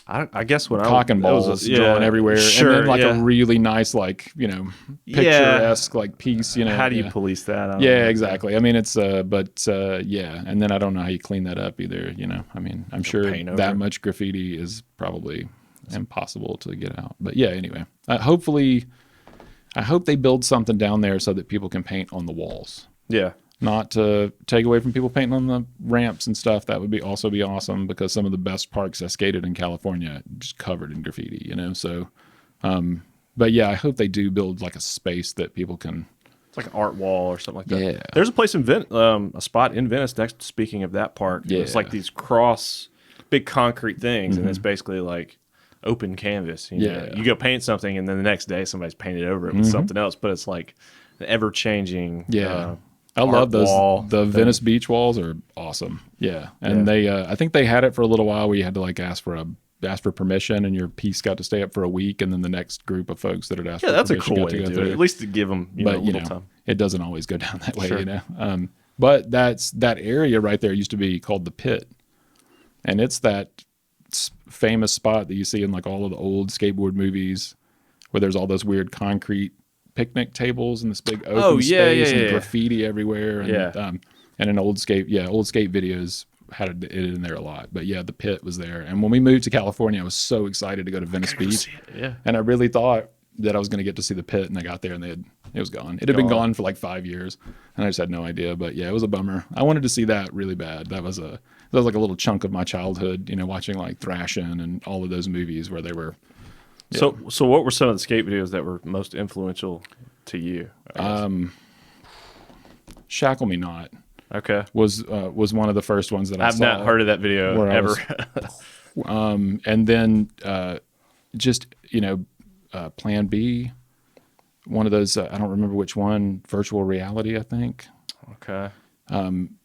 I guess what cock and balls drawn everywhere. Sure, and then a really nice, picturesque, piece, How do you police that? I don't know. Exactly. I mean, it's, and then I don't know how you clean that up either, I mean, I'm sure that much graffiti is probably impossible to get out. But yeah, anyway, hopefully, I hope they build something down there so that people can paint on the walls. Yeah. Not to take away from people painting on the ramps and stuff. That would also be awesome, because some of the best parks I skated in California just covered in graffiti, So, but yeah, I hope they do build like a space that people can. It's like an art wall or something like that. Yeah. There's a place in a spot in Venice next. Speaking of that park, it's like these big concrete things, and it's basically like open canvas. You go paint something, and then the next day somebody's painted over it with something else. But it's like the ever changing. I love those. The Venice beach walls are awesome. Yeah, and they, I think they had it for a little while where you had to like ask for permission, and your piece got to stay up for a week, and then the next group of folks that had asked for permission. Yeah, that's a cool way to do it. At least to give them a little time. It doesn't always go down that way, But that area right there used to be called the Pit, and it's that famous spot that you see in like all of the old skateboard movies, where there's all those weird concrete picnic tables and this big open space and graffiti everywhere, and and an old skate videos had it in there a lot. But yeah, the Pit was there, and when we moved to California, I was so excited to go to Venice Beach, and I really thought that I was going to get to see the Pit, and I got there and it was gone. It had been gone for like 5 years, and I just had no idea. But yeah, it was a bummer. I wanted to see that really bad. That was like a little chunk of my childhood, watching like Thrashin' and all of those movies where they were. Yeah. So what were some of the skate videos that were most influential to you? Shackle Me Not. Okay. Was one of the first ones that I saw. I've not heard of that video ever. And then Plan B, one of those, I don't remember which one, virtual reality, I think. Okay.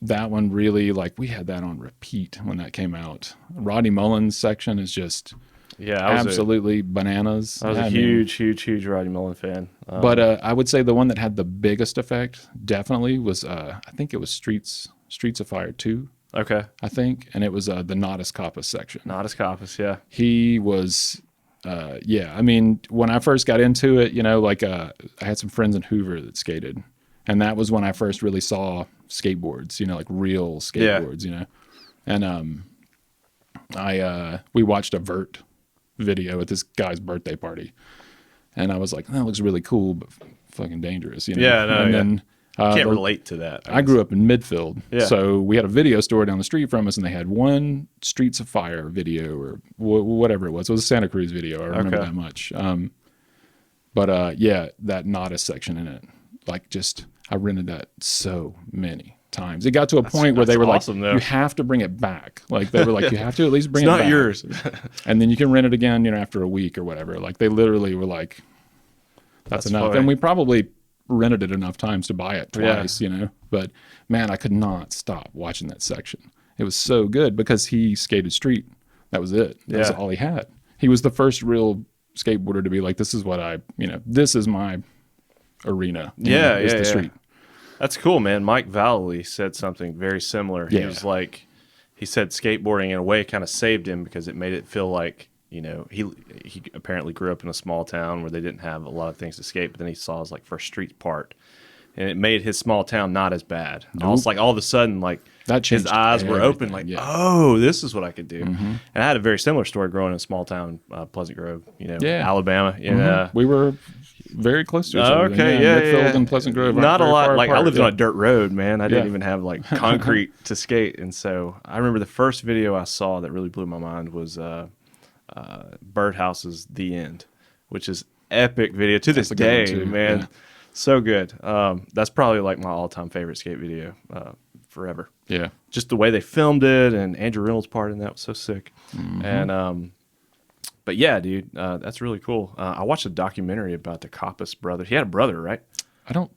That one really, we had that on repeat when that came out. Rodney Mullen's section is just absolutely bananas. I was a huge Rodney Mullen fan. But I would say the one that had the biggest effect definitely was, I think it was Streets of Fire 2. Okay. I think. And it was the Natas Kappas section. Natas Kappas, yeah. He was, I mean, when I first got into it, I had some friends in Hoover that skated. And that was when I first really saw skateboards, like real skateboards, And we watched a Vert video at this guy's birthday party. And I was like, that looks really cool, but fucking dangerous, Yeah, no, and then can't relate to that. I grew up in Midfield. Yeah. So we had a video store down the street from us, and they had one Streets of Fire video or whatever it was. It was a Santa Cruz video. I remember that much. But that Natas section in it, I rented that so many times. It got to a point where they were awesome, like, you have to bring it back. Like they were like, you have to at least bring it back. It's not yours. And then you can rent it again, after a week or whatever. Like they literally were like, that's enough. Funny. And we probably rented it enough times to buy it twice, But man, I could not stop watching that section. It was so good because he skated street. That was it. That was all he had. He was the first real skateboarder to be like, this is what this is my arena. The street. That's cool, man. Mike Valley said something very similar. He was like, he said skateboarding in a way kind of saved him because it made it feel like, he apparently grew up in a small town where they didn't have a lot of things to skate, but then he saw his like first street part, and it made his small town not as bad. Almost like all of a sudden, like his eyes were open, like, oh, this is what I could do. And I had a very similar story growing in a small town, Pleasant Grove, Alabama. We were very close to each other. Midfield and Pleasant Grove. Not a lot. Like I lived on a dirt road, man. I didn't even have like concrete to skate. And so I remember the first video I saw that really blew my mind was Birdhouse's The End, which is epic video to this day, man. So good. That's probably like my all-time favorite skate video forever. Yeah. Just the way they filmed it, and Andrew Reynolds' part in that was so sick. And but yeah, dude, that's really cool. I watched a documentary about the Coppice brother. He had a brother, right? I don't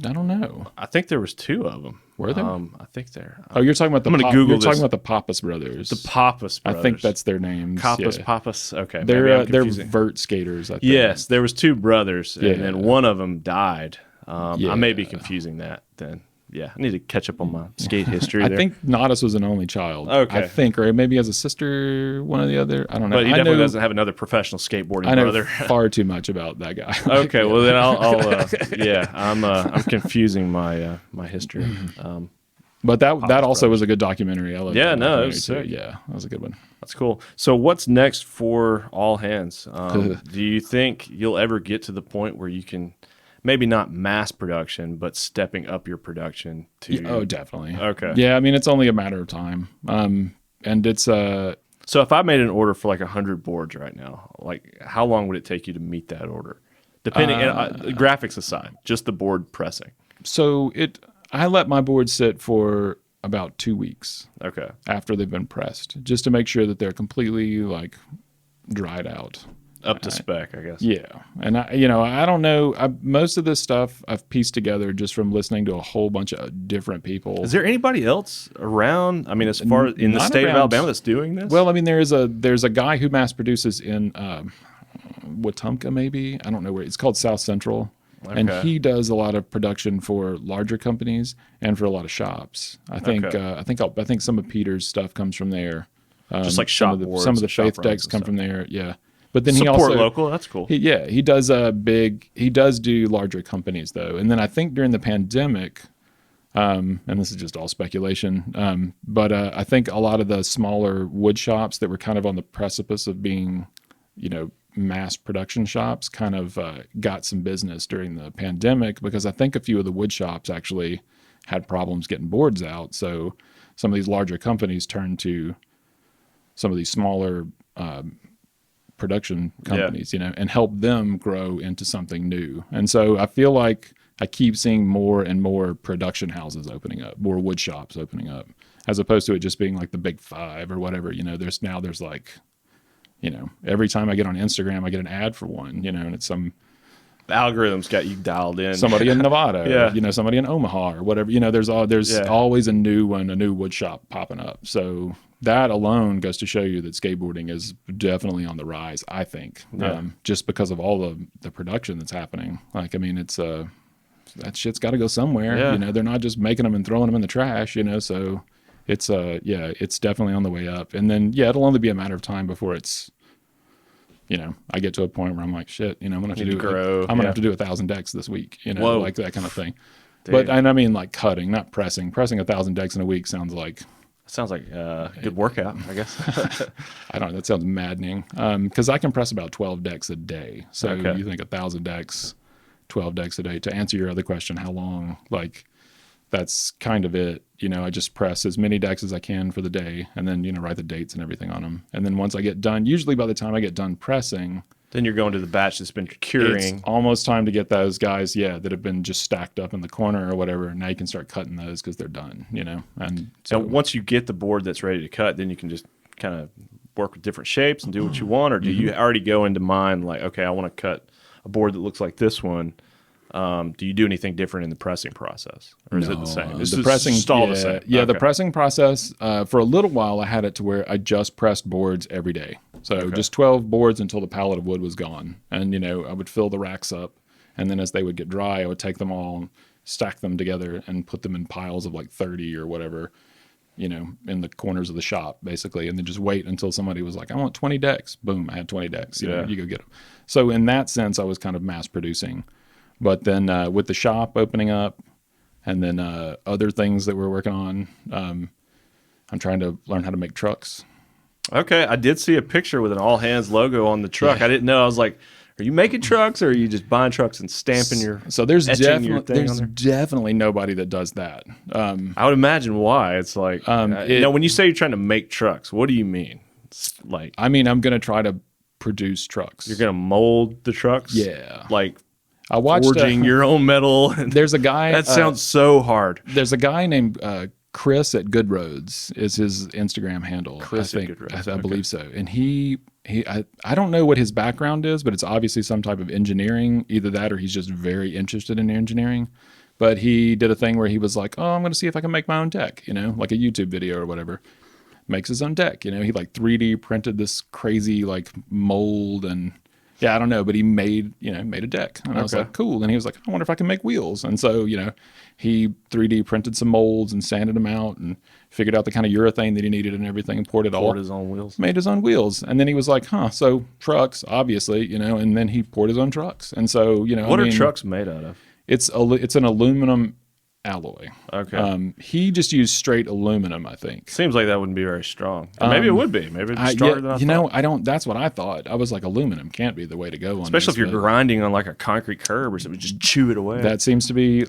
know. I think there was two of them. Were there? I think there. Oh, you're talking about the. I'm gonna Google You're talking about the Pappas brothers. The Pappas brothers. I think that's their names. Coppice, Pappas. Okay, they're vert skaters. I think. Yes, there was two brothers, and then one of them died. I may be confusing that then. Yeah, I need to catch up on my skate history. I think Nadas was an only child. Okay. I think, or maybe has a sister, one or the other. I don't know. But he definitely doesn't have another professional skateboarding brother. I know far too much about that guy. Okay, well then I'm confusing my my history. But that also was a good documentary. I love it was sick. Yeah, that was a good one. That's cool. So what's next for All Hands? Do you think you'll ever get to the point where you can, maybe not mass production, but stepping up your production to? Oh, definitely. Okay. Yeah, I mean, it's only a matter of time. And it's So if I made an order for like 100 boards right now, like how long would it take you to meet that order? Depending, graphics aside, just the board pressing. So I let my boards sit for about 2 weeks. Okay. After they've been pressed, just to make sure that they're completely like dried out. Up to spec, I guess. Yeah. And I don't know. Most of this stuff I've pieced together just from listening to a whole bunch of different people. Is there anybody else around? I mean, as far as in the state of Alabama that's doing this? Well, I mean, there's a guy who mass produces in Wetumpka, maybe. I don't know where. It's called South Central. Okay. And he does a lot of production for larger companies and for a lot of shops. I think some of Peter's stuff comes from there. Just like shop boards. Some of the Faith decks come from there. Yeah. But then Support he also local. That's cool. He does do larger companies though. And then I think during the pandemic, and this is just all speculation, but I think a lot of the smaller wood shops that were kind of on the precipice of being, mass production shops kind of got some business during the pandemic, because I think a few of the wood shops actually had problems getting boards out. So some of these larger companies turned to some of these smaller production companies, and help them grow into something new. And so I feel like I keep seeing more and more production houses opening up, more wood shops opening up, as opposed to it just being like the big five or whatever. There's like, every time I get on Instagram, I get an ad for one, and it's some the algorithm's got you dialed in. Somebody in Nevada, or, somebody in Omaha or whatever. There's always a new one, a new wood shop popping up. So that alone goes to show you that skateboarding is definitely on the rise, I think, just because of all the production that's happening. Like, I mean, it's that shit's got to go somewhere. Yeah. They're not just making them and throwing them in the trash. So it's it's definitely on the way up. And then it'll only be a matter of time before it's, I get to a point where I'm like, shit, I'm gonna have to do I'm gonna have to do 1,000 decks this week. Like that kind of thing. Dude. But I mean, like cutting, not pressing. Pressing 1,000 decks in a week sounds like a good workout, I guess. I don't know. That sounds maddening. Because I can press about 12 decks a day. So you think 1,000 decks, 12 decks a day. To answer your other question, how long? Like, that's kind of it. I just press as many decks as I can for the day, and then write the dates and everything on them. And then once I get done, usually by the time I get done pressing, then you're going to the batch that's been curing. It's almost time to get those guys, that have been just stacked up in the corner or whatever. Now you can start cutting those because they're done, And so once you get the board that's ready to cut, then you can just kind of work with different shapes and do what you want. Or do you already go into mind like, okay, I want to cut a board that looks like this one. Do you do anything different in the pressing process, or is it the same? The pressing, all the same. Yeah, Okay. the pressing process. For a little while, I had it to where I just pressed boards every day. So just 12 boards until the pallet of wood was gone, and I would fill the racks up, and then as they would get dry, I would take them all, stack them together, and put them in piles of like 30 or whatever, in the corners of the shop, basically, and then just wait until somebody was like, I want 20 decks. Boom, I had 20 decks. You go get them. So in that sense, I was kind of mass producing. But then with the shop opening up and then other things that we're working on, I'm trying to learn how to make trucks. Okay, I did see a picture with an All Hands logo on the truck. Yeah. I didn't know. I was like, are you making trucks, or are you just buying trucks and stamping your So there's definitely definitely nobody that does that. I would imagine why. It's like, when you say you're trying to make trucks, what do you mean? It's like, I mean, I'm going to try to produce trucks. You're going to mold the trucks? Yeah. Like I watched forging your own metal. There's a guy. That sounds so hard. There's a guy named Chris at Good Roads is his Instagram handle. Chris I at Good Roads. I believe so. And I don't know what his background is, but it's obviously some type of engineering, either that or he's just very interested in engineering. But he did a thing where he was like, oh, I'm going to see if I can make my own deck, like a YouTube video or whatever. Makes his own deck, he like 3D printed this crazy like mold and I don't know, but he made a deck. And I was like, cool. And he was like, I wonder if I can make wheels. And so, he 3D printed some molds and sanded them out and figured out the kind of urethane that he needed and everything and poured his own wheels. Made his own wheels. And then he was like, so trucks, obviously, and then he poured his own trucks. And so, What are trucks made out of? It's an aluminum alloy. Okay. He just used straight aluminum, I think. Seems like that wouldn't be very strong. Or maybe it would be. Maybe it'd be stronger than I thought. I don't. That's what I thought. I was like, aluminum can't be the way to go on. Especially if you're grinding on like a concrete curb or something, just chew it away. That seems to be.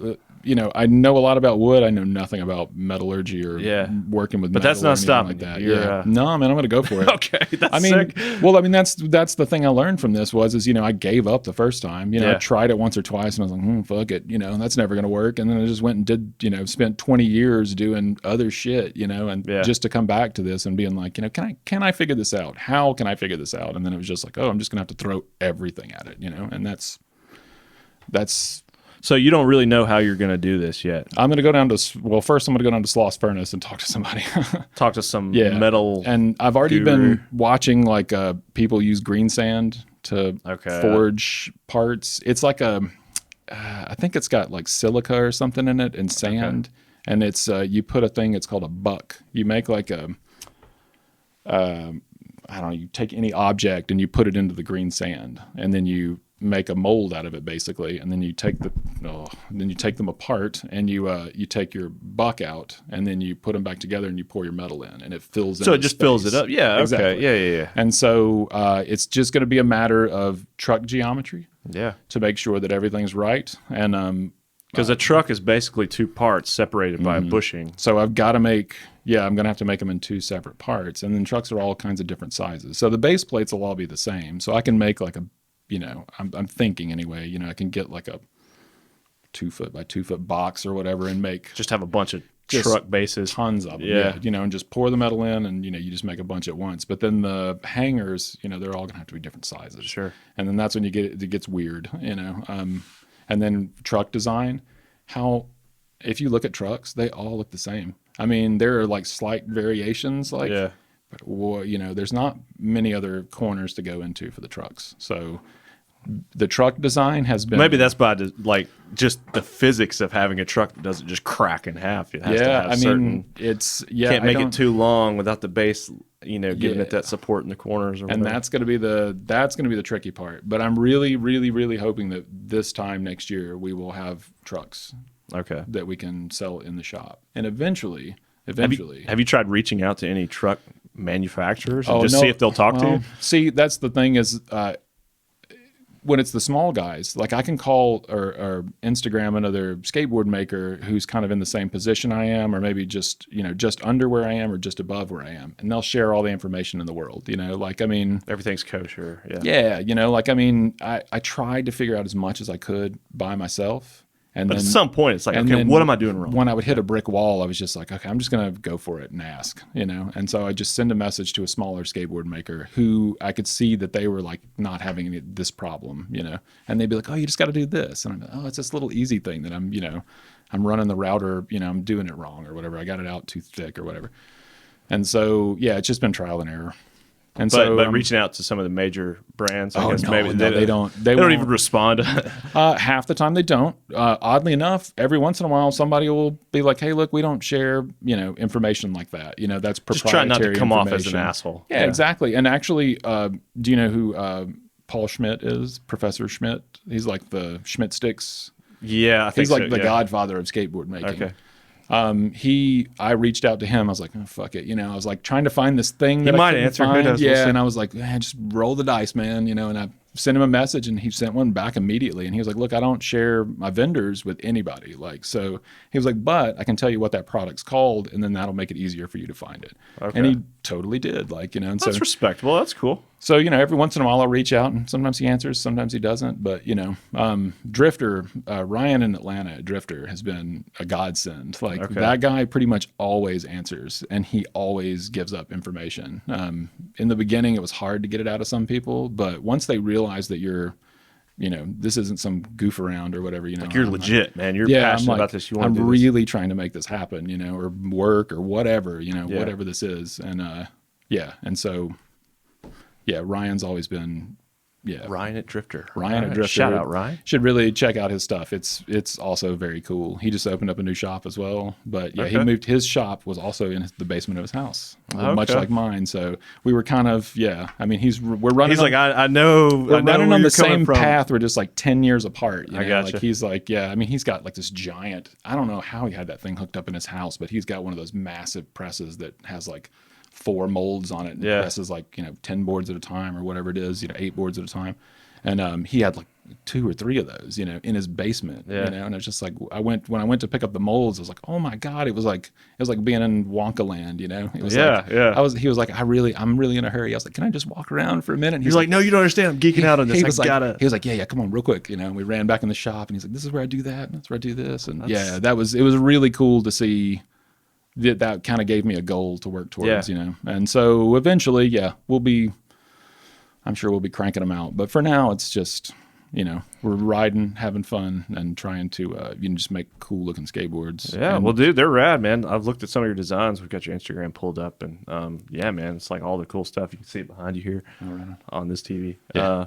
I know a lot lot about I know nothing about metallurgy or working with. But that's not stopping like that. Yeah. No, man, I'm going to go for it. Okay. That's sick. That's the thing I learned from this was I gave up the first time. I tried it once or twice and I was like, fuck it. That's never going to work. And then I just went and did. Spent 20 years doing other shit. And just to come back to this and being like, can I figure this out? How can I figure this out? And then it was just like, I'm just going to have to throw everything at it. And that's. So you don't really know how you're going to do this yet. I'm going to go down to first I'm going to go down to Sloss Furnace and talk to somebody. Talk to some metal. And I've already been watching like people use green sand to forge parts. It's like I think it's got like silica or something in it and sand. And it's you put a thing. It's called a buck. You make like I don't know. You take any object and you put it into the green sand, and then you make a mold out of it basically, and then you take them apart and you take your buck out and then you put them back together and you pour your metal in and it fills in. So it just fills it up. Yeah. Exactly. Okay. Yeah. And so it's just going to be a matter of truck geometry. Yeah. To make sure that everything's right. And because a truck is basically two parts separated by a bushing. So I've got to I'm going to have to make them in two separate parts, and then trucks are all kinds of different sizes. So the base plates will all be the same. So I can make like a I'm thinking anyway, I can get like a 2 foot by 2 foot box or whatever and just have a bunch of truck bases. Tons of them. Yeah. And just pour the metal in and, you just make a bunch at once. But then the hangers, they're all going to have to be different sizes. Sure. And then that's when it gets weird, And then truck design, if you look at trucks, they all look the same. I mean, there are like slight variations, but there's not many other corners to go into for the trucks. So the truck design has been that's by just the physics of having a truck that doesn't just crack in half. It has to have can't make it too long without the base, giving it that support in the corners. And that's going to be the tricky part. But I'm really, really, really hoping that this time next year we will have trucks. Okay. That we can sell in the shop, and eventually. Have you tried reaching out to any truck manufacturers and see if they'll talk to you? See, that's the thing is. When it's the small guys, like I can call or Instagram another skateboard maker who's kind of in the same position I am, or maybe just under where I am or just above where I am, and they'll share all the information in the world. Everything's kosher. Yeah. I tried to figure out as much as I could by myself, And but then, at some point, it's like, and okay, then what am I doing wrong? When I would hit a brick wall, I was just like, okay, I'm just going to go for it and ask, you know? And so I just send a message to a smaller skateboard maker who I could see that they were like not having this problem, you know? And they'd be like, oh, you just got to do this. And I'm like, oh, it's this little easy thing that I'm, you know, I'm running the router, you know, I'm doing it wrong or whatever. I got it out too thick or whatever. And so, yeah, it's just been trial and error. And but reaching out to some of the major brands, I guess maybe they don't. They don't even respond. Half the time they don't. Oddly enough, every once in a while somebody will be like, "Hey, look, we don't share, you know, information like that. You know, that's proprietary." Just try not to come off as an asshole. Yeah, exactly. And actually, do you know who Paul Schmidt is? Professor Schmidt. He's like the Schmidt sticks. Yeah, I think he's like the godfather of skateboard making. Okay. I reached out to him. I was like, oh, fuck it. You know, I was like trying to find this thing that he I might answer. find. Yeah. And I was like, man, just roll the dice, man. You know, and I sent him a message and he sent one back immediately. And he was like, look, I don't share my vendors with anybody. Like, so he was like, but I can tell you what that product's called and then that'll make it easier for you to find it. Okay. And he totally did. Like, you know, and that's respectable. That's cool. So, you know, every once in a while I'll reach out and sometimes he answers, sometimes he doesn't. But, you know, Drifter, Ryan in Atlanta at Drifter has been a godsend. Like that guy pretty much always answers and he always gives up information. In the beginning, it was hard to get it out of some people. But once they realize that you're, you know, this isn't some goof around or whatever, you know. Like you're legit, man. You're passionate about this. You want to do this. I'm really trying to make this happen, you know, or work or whatever, you know, whatever this is. And, and so... Yeah, Ryan's always been, Ryan at Drifter. Ryan at Drifter. Shout out, Ryan. Should really check out his stuff. It's also very cool. He just opened up a new shop as well. But yeah, he moved, his shop was also in the basement of his house, much like mine. So we were kind of, I mean, we're running. He's like, I know. We're running on the same path. We're just like 10 years apart. You know? I gotcha. Like he's like, I mean, he's got like this giant, I don't know how he had that thing hooked up in his house, but he's got one of those massive presses that has like 4 molds on it and presses like, you know, 10 boards at a time or whatever it is, you know, 8 boards at a time. And he had like 2 or 3 of those, you know, in his basement, you know, and it's just like, when I went to pick up the molds, I was like, oh my God, it was like being in Wonka land, you know? It was he was like, I'm really in a hurry. I was like, can I just walk around for a minute? And he's like, no, you don't understand. I'm geeking out on this. He was like, yeah, come on real quick. You know, and we ran back in the shop and he's like, this is where I do that. And that's where I do this. And it was really cool to see. That kind of gave me a goal to work towards, you know. And so eventually, I'm sure we'll be cranking them out. But for now, it's just, you know, we're riding, having fun, and trying to, just make cool looking skateboards. Yeah, well, dude, they're rad, man. I've looked at some of your designs. We've got your Instagram pulled up, and man, it's like all the cool stuff. You can see it behind you here on this TV. Yeah.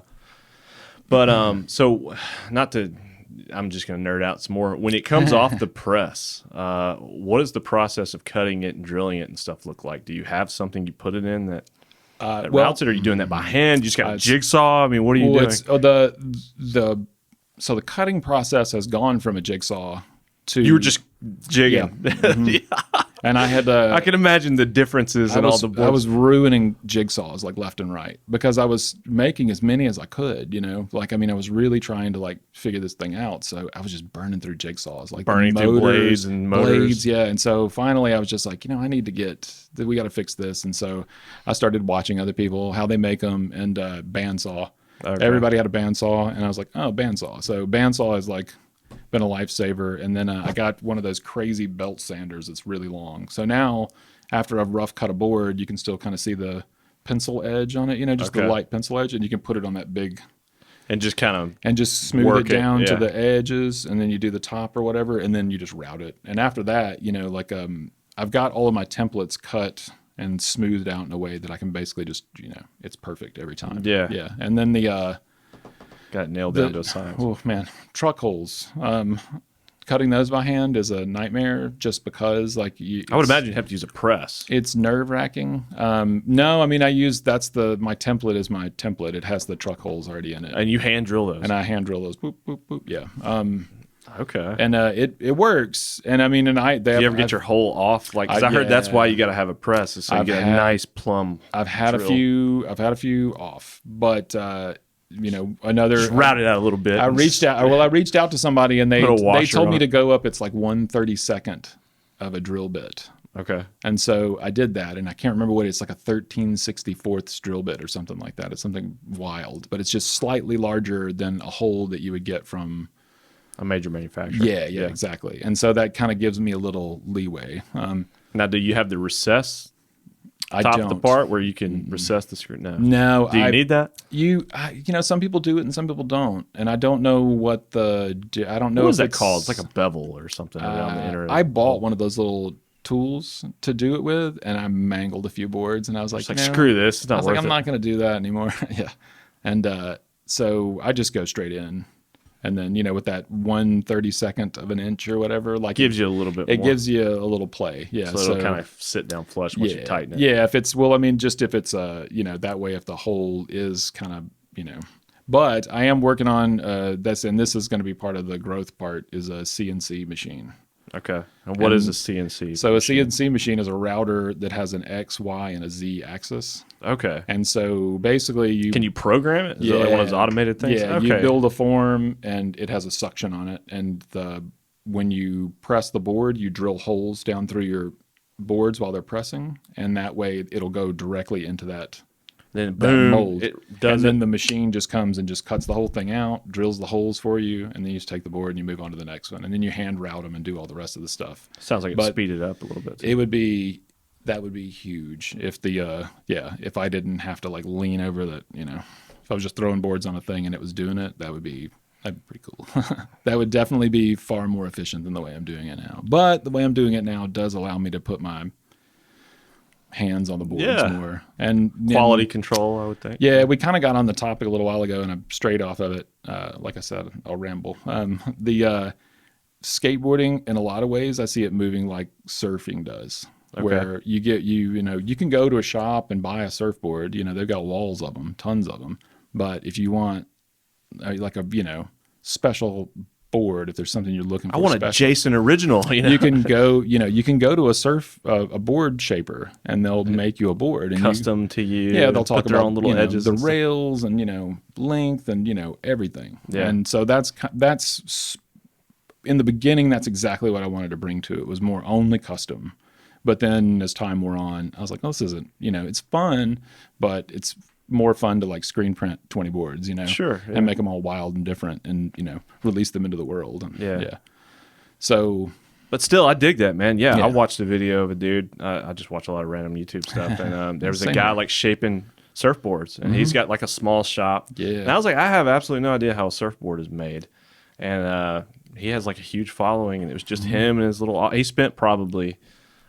So not to. I'm just going to nerd out some more. When it comes off the press, what does the process of cutting it and drilling it and stuff look like? Do you have something you put it in that routes it? Or are you doing that by hand? You just got a jigsaw? I mean, what are you doing? So the cutting process has gone from a jigsaw to... You were just jigging. Yeah. Mm-hmm. And I had I can imagine the differences in all the boards. I was ruining jigsaws like left and right because I was making as many as I could, you know. Like, I mean, I was really trying to like figure this thing out. So I was just burning through jigsaws, like burning through blades and motors. Yeah. And so finally I was just like, you know, we got to fix this. And so I started watching other people, how they make them, and bandsaw. Okay. Everybody had a bandsaw, and I was like, oh, bandsaw. So bandsaw is like been a lifesaver. And then I got one of those crazy belt sanders that's really long. So now after I've rough cut a board, you can still kind of see the pencil edge on it, you know, just the light pencil edge, and you can put it on that big and just kind of and just smooth it down to the edges, and then you do the top or whatever, and then you just route it. And after that, you know, like I've got all of my templates cut and smoothed out in a way that I can basically just, you know, it's perfect every time. Yeah. And then got nailed down to a science. Oh man, truck holes. Cutting those by hand is a nightmare just because I would imagine you have to use a press. It's nerve wracking. No, I mean, my template is my template. It has the truck holes already in it. And you hand drill those. And I hand drill those. Boop, boop, boop. Yeah. Okay. And it works. And I mean, do you ever get your hole off? Like, 'cause I heard that's why you got to have a press, so you get a nice plumb. I've had a few off, but you know, just route it out a little bit. I reached out to somebody, and they told me to go up. It's like 1/32 of a drill bit. Okay. And so I did that, and I can't remember what it's like, a 13/64 drill bit or something like that. It's something wild, but it's just slightly larger than a hole that you would get from a major manufacturer. Yeah, exactly. And so that kind of gives me a little leeway. Now, do you have the recess I top don't. of the part where you can recess the screw? No. No. Do you need that? You know, some people do it and some people don't. And I don't know I don't know What if is that it's called? It's like a bevel or something around the internet. I bought one of those little tools to do it with, and I mangled a few boards, and I was like, screw this. It's not I was worth like, I'm it. not going to do that anymore. Yeah. And so I just go straight in. And then, with that 1/32 of an inch or whatever, like gives you a little bit more. It gives you a little play. Yeah. So it'll kind of sit down flush once you tighten it. Yeah. If it's, just if it's, that way, if the hole is kind of, but I am working on this, and this is going to be part of the growth part, is a CNC machine. Okay. And what is a CNC? So machine? A CNC machine is a router that has an X, Y, and a Z axis. Okay. And so basically can you program it? Is it like one of those automated things? Yeah. Okay. You build a form, and it has a suction on it. And when you press the board, you drill holes down through your boards while they're pressing. And that way it'll go directly into that mold. Then the machine just comes and just cuts the whole thing out, drills the holes for you, and then you just take the board and you move on to the next one. And then you hand route them and do all the rest of the stuff. Sounds like it speeded up a little bit. Too. That would be huge if if I didn't have to like lean over that, if I was just throwing boards on a thing and it was doing it, that'd be pretty cool. That would definitely be far more efficient than the way I'm doing it now. But the way I'm doing it now does allow me to put my hands on the boards more, and quality control, I would think. Yeah, we kind of got on the topic a little while ago, and I'm straight off of it. Like I said, I'll ramble. The skateboarding, in a lot of ways, I see it moving like surfing does, where you can go to a shop and buy a surfboard. They've got walls of them, tons of them. But if you want like a special board, if there's something you're looking for, I want a Jason original. You can go to a board shaper, and they'll make you a board and custom to you. Yeah, they'll talk about their own little edges, the rails, and length, and everything. Yeah. And so that's in the beginning, that's exactly what I wanted to bring to it. Was more only custom. But then as time wore on, I was like, oh, this isn't, it's fun, but it's more fun to like screen print 20 boards, Sure. Yeah. And make them all wild and different, and, release them into the world. And, yeah. So, but still, I dig that, man. Yeah. I watched a video of a dude. I just watch a lot of random YouTube stuff. And there was a guy like shaping surfboards, and he's got like a small shop. Yeah. And I was like, I have absolutely no idea how a surfboard is made. And he has like a huge following, and it was just him and his little, he spent probably,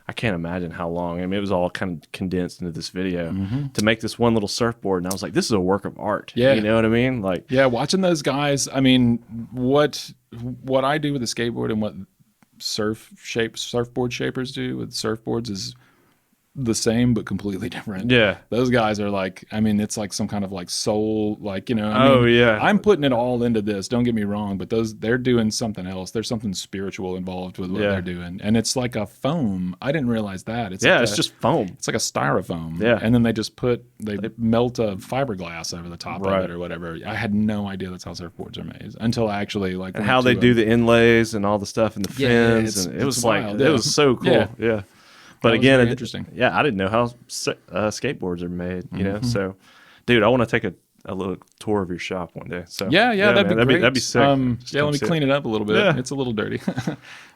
I can't imagine how long. I mean, it was all kind of condensed into this video to make this one little surfboard. And I was like, this is a work of art. Yeah. You know what I mean? Like, yeah, watching those guys, I mean, what I do with the skateboard and what surfboard shapers do with surfboards is the same but completely different. Yeah. Those guys are like, I mean, it's like some kind of like soul, like, yeah. I'm putting it all into this, don't get me wrong, but they're doing something else. There's something spiritual involved with what they're doing. And it's like a foam. I didn't realize that. It's just foam. It's like a styrofoam. Yeah. And then they just they melt a fiberglass over the top of it or whatever. I had no idea that's how surfboards are made until I actually like and how they do the inlays and all the stuff and the fins. And it was wild. It was so cool. Yeah. But again, interesting. Yeah, I didn't know how skateboards are made, So, dude, I want to take a little tour of your shop one day. So that'd be great. That'd be sick. Let me clean it up a little bit. Yeah. It's a little dirty.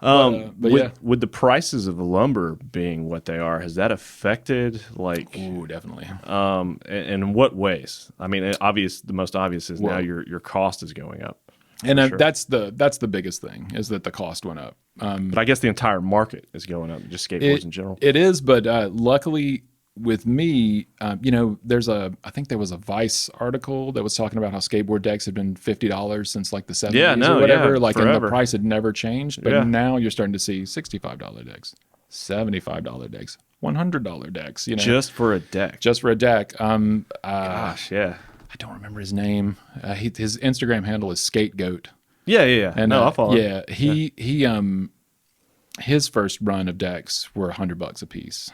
With the prices of the lumber being what they are, has that affected like? Ooh, definitely. And in what ways? I mean, the most obvious is now your cost is going up. And that's the biggest thing, is that the cost went up. But I guess the entire market is going up, just skateboards in general. It is, but luckily with me, I think there was a Vice article that was talking about how skateboard decks had been $50 since like the 70s or whatever. And the price had never changed. But now you're starting to see $65 decks, $75 decks, $100 decks. Just for a deck. Just for a deck. Gosh, yeah. I don't remember his name. His Instagram handle is Skategoat. Yeah. And I'll follow. Yeah, he his first run of decks were $100 a piece.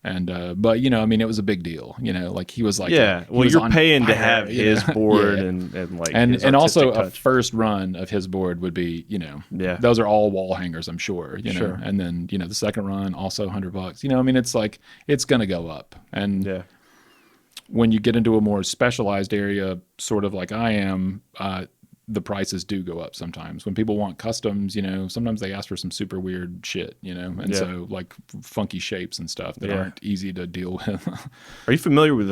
And but I mean, it was a big deal. Like he was like, well, you're paying to have his board and like and also touch. A first run of his board would be those are all wall hangers, I'm sure. Sure. And then the second run also $100. I mean, it's like it's gonna go up. And when you get into a more specialized area, sort of like I am, the prices do go up sometimes when people want customs. Sometimes they ask for some super weird shit. And so like funky shapes and stuff that aren't easy to deal with. Are you familiar with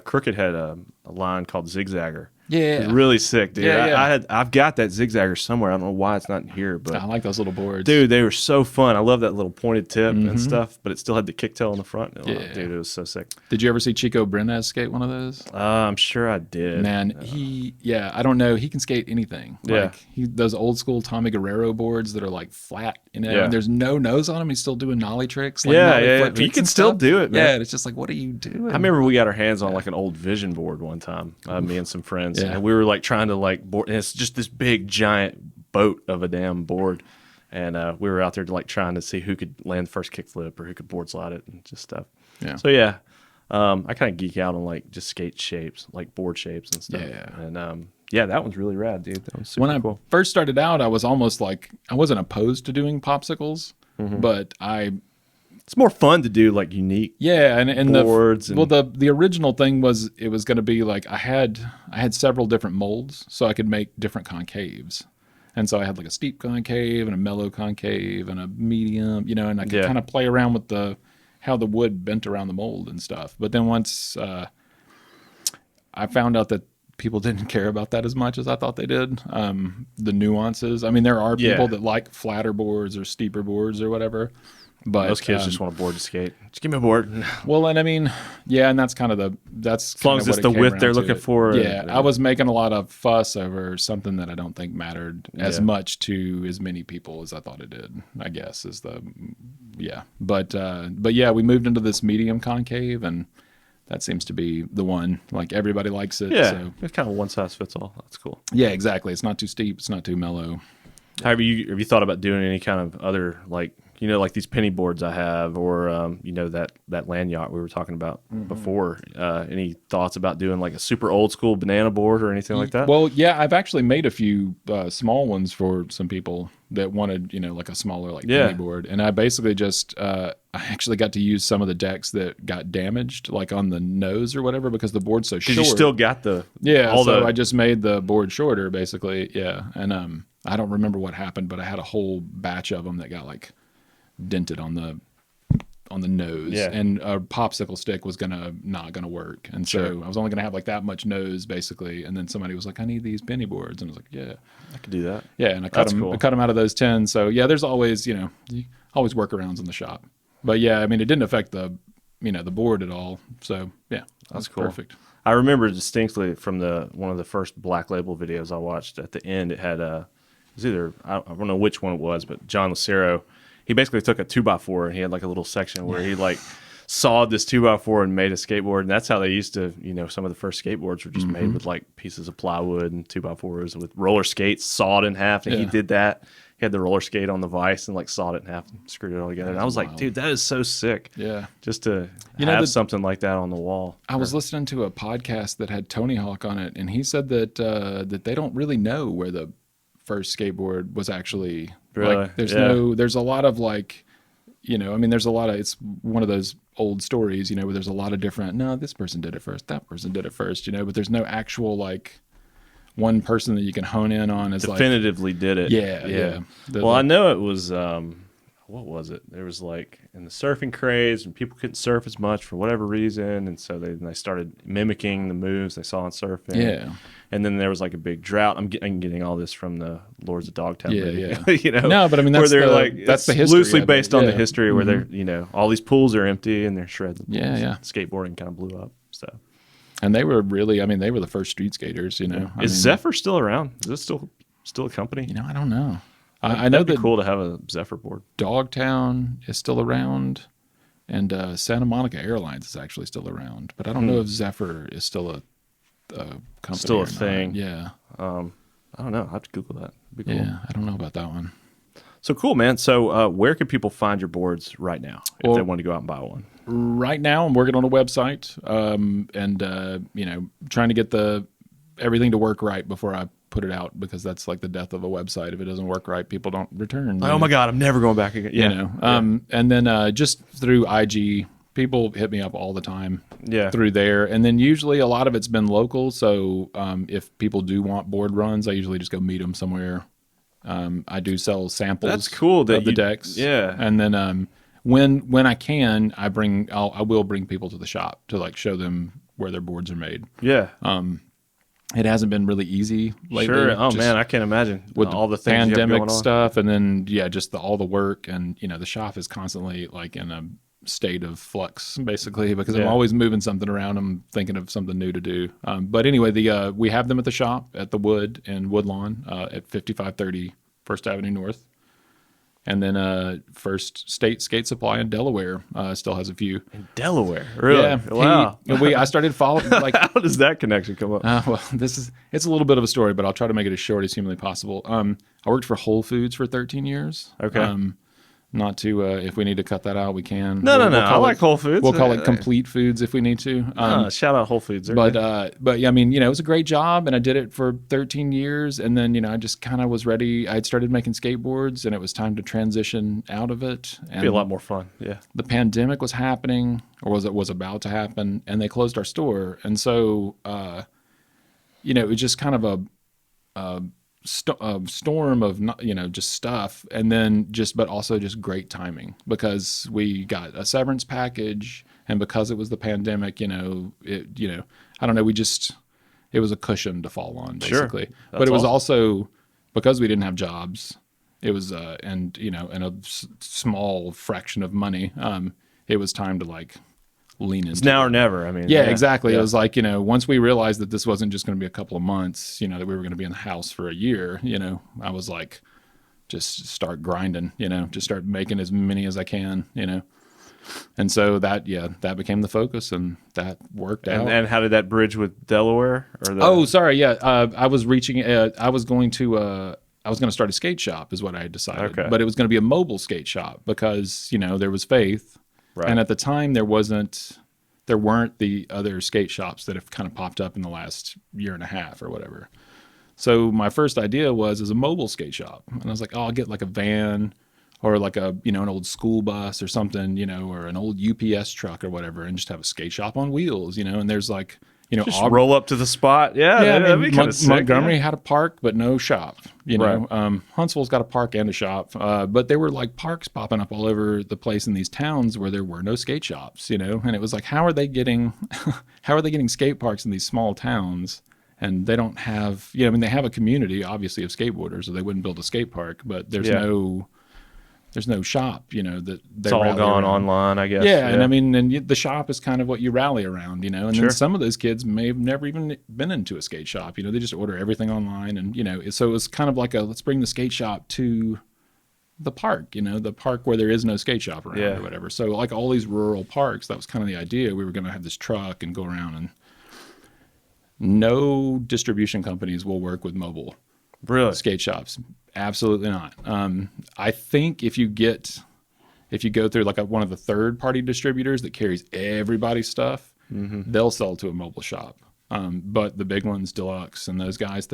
Crooked had a line called Zigzagger? Yeah, it's really sick, dude. Yeah. I've got that Zigzagger somewhere. I don't know why it's not in here, but I like those little boards, dude. They were so fun. I love that little pointed tip and stuff, but it still had the kicktail on the front. Oh, Yeah, dude, it was so sick. Did you ever see Chico Brenes skate one of those? I'm sure I did. Man, I don't know. He can skate anything. Like, he does old school Tommy Guerrero boards that are like flat, and there's no nose on him. He's still doing nollie tricks. Like But you can still do it, man. Yeah, it's just like, what are you doing? I remember we got our hands on like an old Vision board one time, me and some friends, and we were like trying to like board, and it's just this big giant boat of a damn board, and we were out there like trying to see who could land the first kickflip or who could board slide it and just stuff. Yeah. So I kind of geek out on like just skate shapes, like board shapes and stuff. Yeah. And that one's really rad, dude. That was super cool. I first started out, I was almost like, I wasn't opposed to doing popsicles, but it's more fun to do like unique and boards. The original thing was, it was going to be like, I had several different molds so I could make different concaves. And so I had like a steep concave and a mellow concave and a medium, and I could kind of play around with how the wood bent around the mold and stuff. But then once I found out that people didn't care about that as much as I thought they did, the nuances. I mean, there are people that like flatter boards or steeper boards or whatever. But most kids just want a board to skate. Just give me a board. Well, and I mean, and that's kind of that's as long as it's the width they're looking for. Yeah, I was making a lot of fuss over something that I don't think mattered as much to as many people as I thought it did, I guess But we moved into this medium concave, and that seems to be the one. Like, everybody likes it. Yeah, so. It's kind of one size fits all. That's cool. Yeah, exactly. It's not too steep. It's not too mellow. Have you thought about doing any kind of other, like, like these penny boards I have, or that land yacht we were talking about before? Any thoughts about doing like a super old school banana board or anything like that? Well, yeah, I've actually made a few small ones for some people that wanted, like a smaller penny board, and I basically just I actually got to use some of the decks that got damaged, like on the nose or whatever, because the board's so short. You still got I just made the board shorter, basically, and I don't remember what happened, but I had a whole batch of them that got like dented on the nose, and a popsicle stick was not gonna work, and so I was only gonna have like that much nose basically. And then somebody was like, I need these penny boards, and I was like, I could do that. And I cut them out of those 10. So there's always always workarounds in the shop, but I mean, it didn't affect the the board at all. So that's cool. Perfect. I remember distinctly from one of the first Black Label videos I watched. At the end, it had it was either, I don't know which one it was, but John Lucero. He basically took a 2x4 and he had like a little section where he like sawed this 2x4 and made a skateboard. And that's how they used to, some of the first skateboards were just made with like pieces of plywood and 2x4s with roller skates sawed in half. And he did that. He had the roller skate on the vise and like sawed it in half and screwed it all together. And I was like, dude, that is so sick. Yeah. Just to have something like that on the wall. I was listening to a podcast that had Tony Hawk on it, and he said that that they don't really know where the first skateboard was actually. Really? Like, there's a lot of like, I mean, there's a lot of, it's one of those old stories, where there's a lot of different, no, this person did it first, that person did it first, but there's no actual like one person that you can hone in on as definitively did it. Yeah. Well, I know it was, what was it? There was like in the surfing craze, and people couldn't surf as much for whatever reason, and so they started mimicking the moves they saw in surfing. Yeah. And then there was like a big drought. I'm getting all this from the Lords of Dogtown video. No, but I mean, that's that's the history. Loosely based on the history where they're, all these pools are empty and they're shredded. Skateboarding kind of blew up. So. And they were really, I mean, they were the first street skaters. Is Zephyr still around? Is this still a company? I don't know. I know that'd be cool to have a Zephyr board. Dogtown is still around, and Santa Monica Airlines is actually still around. But I don't know if Zephyr is still a company. Still a thing. Yeah. I don't know. I have to Google that. It'd be cool. Yeah, I don't know about that one. So cool, man. So where can people find your boards right now if they want to go out and buy one? Right now, I'm working on a website, trying to get everything to work right before I put it out, because that's like the death of a website. If it doesn't work right, people don't return. Oh my God, I'm never going back again. And then just through IG, people hit me up all the time Yeah. through there. And then usually a lot of it's been local. So if people do want board runs, I usually just go meet them somewhere. I do sell samples. That's cool that of the decks. Yeah. And then when I can, I will bring people to the shop to like show them where their boards are made. Yeah. It hasn't been really easy lately. Sure. Oh man, I can't imagine with all the things pandemic you have going on. stuff, and then just all the work, and the shop is constantly like in a state of flux, basically, because I'm always moving something around. I'm thinking of something new to do. But anyway, we have them at the shop at the Wood in Woodlawn at 5530 First Avenue North. And then First State Skate Supply in Delaware still has a few. In Delaware, really? Yeah. Wow. I started following. Like, how does that connection come up? Well, it's a little bit of a story, but I'll try to make it as short as humanly possible. I worked for Whole Foods for 13 years. Okay. Not to, if we need to cut that out, we can. No. I like Whole Foods. We'll call it Complete Foods if we need to. Shout out Whole Foods. But yeah, I mean, it was a great job, and I did it for 13 years, and then I just kind of was ready. I had started making skateboards, and it was time to transition out of it. And be a lot more fun. Yeah. the pandemic was happening, or was about to happen, and they closed our store, and so it was just kind of a storm of just stuff, and then but also just great timing, because we got a severance package, and because it was the pandemic, I don't know, it was a cushion to fall on, basically. Sure. But it was also because we didn't have jobs. It was and a small fraction of money. It was time to like lean into. It's now or never. I mean, yeah, exactly. Yeah. It was like, once we realized that this wasn't just going to be a couple of months, that we were going to be in the house for a year, I was like, just start grinding, just start making as many as I can, And so that became the focus, and that worked out. And how did that bridge with Delaware? Oh, sorry. Yeah. I was going to start a skate shop is what I had decided. Okay. But it was going to be a mobile skate shop because, there was faith. Right. And at the time there weren't the other skate shops that have kind of popped up in the last year and a half or whatever. So my first idea was as a mobile skate shop. And I was like, I'll get like a van or like an old school bus or something, or an old UPS truck or whatever, and just have a skate shop on wheels, and there's like, just roll up to the spot. Yeah, that'd be kind of sick. Montgomery had a park, but no shop. Right. Huntsville's got a park and a shop, but there were like parks popping up all over the place in these towns where there were no skate shops. And it was like, how are they getting skate parks in these small towns? And they don't have, they have a community obviously of skateboarders, or they wouldn't build a skate park. But there's no shop, that they it's all rally gone around. Online, I guess. Yeah, and I mean, and the shop is kind of what you rally around, and Sure. then some of those kids may have never even been into a skate shop. They just order everything online, and so it was kind of like let's bring the skate shop to the park, the park where there is no skate shop around or whatever. So like all these rural parks, that was kind of the idea. We were going to have this truck and go around, and no distribution companies will work with mobile skate shops. Absolutely not. I think if you go through like one of the third-party distributors that carries everybody's stuff, they'll sell to a mobile shop. But the big ones, Deluxe and those guys,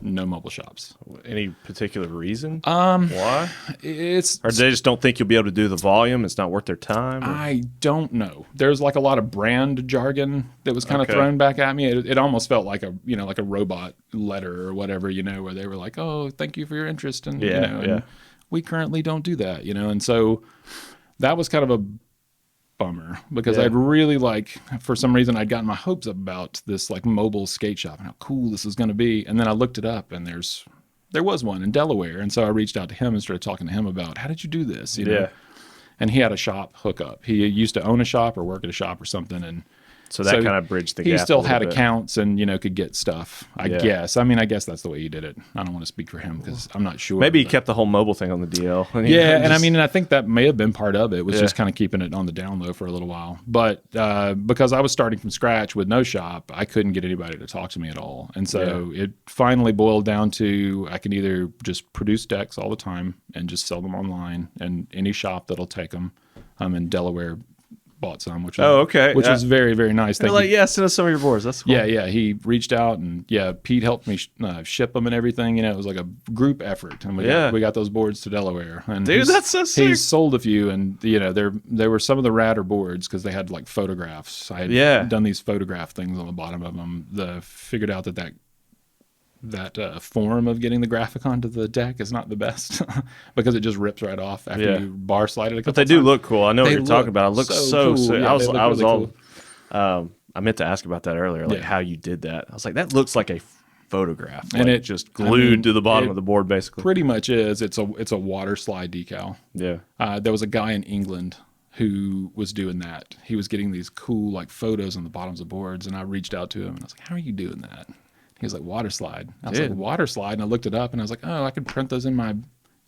no mobile shops. Any particular reason? Why? Or they just don't think you'll be able to do the volume? It's not worth their time? I don't know. There's like a lot of brand jargon that was kind of thrown back at me. It almost felt like a robot letter or whatever, where they were like, "Oh, thank you for your interest," and and we currently don't do that, and so that was kind of a bummer because I'd really for some reason I'd gotten my hopes up about this like mobile skate shop and how cool this is going to be, and then I looked it up and there was one in Delaware, and so I reached out to him and started talking to him about how did you do this, and he had a shop hookup. He used to own a shop or work at a shop or something, and so that kind of bridged the gap. He still had bit. Accounts and could get stuff. I guess. I mean, I guess that's the way he did it. I don't want to speak for him because I'm not sure. Maybe he kept the whole mobile thing on the DL. And I think that may have been part of it. Was just kind of keeping it on the down low for a little while. But because I was starting from scratch with no shop, I couldn't get anybody to talk to me at all. And so it finally boiled down to I can either just produce decks all the time and just sell them online, and any shop that'll take them. In Delaware bought some, which okay. was very, very nice. They're like, yeah, send us some of your boards. That's cool. Yeah. He reached out, and Pete helped me ship them and everything. It was like a group effort, and we got those boards to Delaware. And dude, that's so sick. He's sold a few, and there were some of the radder boards because they had like photographs. I had done these photograph things on the bottom of them. Figured out that form of getting the graphic onto the deck is not the best because it just rips right off after you bar slide it. But they do look cool. I know what you're talking about. It looks so cool. sick. Yeah, I was really all. I meant to ask about that earlier, like how you did that. I was like, that looks like a photograph, and it just glued to the bottom of the board, basically. Pretty much is. It's a water slide decal. Yeah. There was a guy in England who was doing that. He was getting these cool like photos on the bottoms of boards, and I reached out to him and I was like, "How are you doing that?" He was like, water slide. I was like, water slide? And I looked it up, and I was like, oh, I could print those in my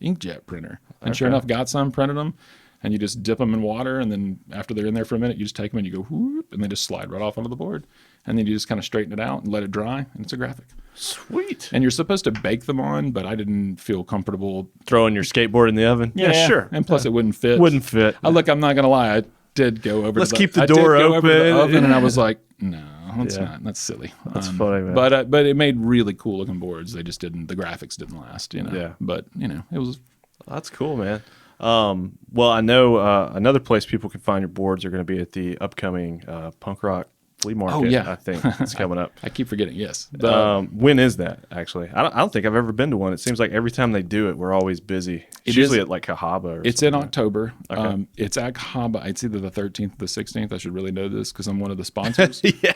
inkjet printer. And sure enough, got some, printed them, and you just dip them in water, and then after they're in there for a minute, you just take them and you go whoop, and they just slide right off onto the board. And then you just kind of straighten it out and let it dry, and it's a graphic. Sweet. And you're supposed to bake them on, but I didn't feel comfortable. Throwing your skateboard in the oven? Yeah, sure. And plus it wouldn't fit. Look, I'm not going to lie. I did go over Let's keep the door open. Over to the oven, and I was like, no. That's not. That's silly. That's funny, man. But it made really cool looking boards. They just didn't. The graphics didn't last. Yeah. But it was. That's cool, man. Well, I know another place people can find your boards are going to be at the upcoming punk rock flea market. Oh yeah, I think it's coming up. I keep forgetting. Yes. When is that actually? I don't think I've ever been to one. It seems like every time they do it, we're always busy. It's usually at like Cahaba. It's in October. Okay. It's at Cahaba. It's either the 13th or the 16th. I should really know this because I'm one of the sponsors. Yeah.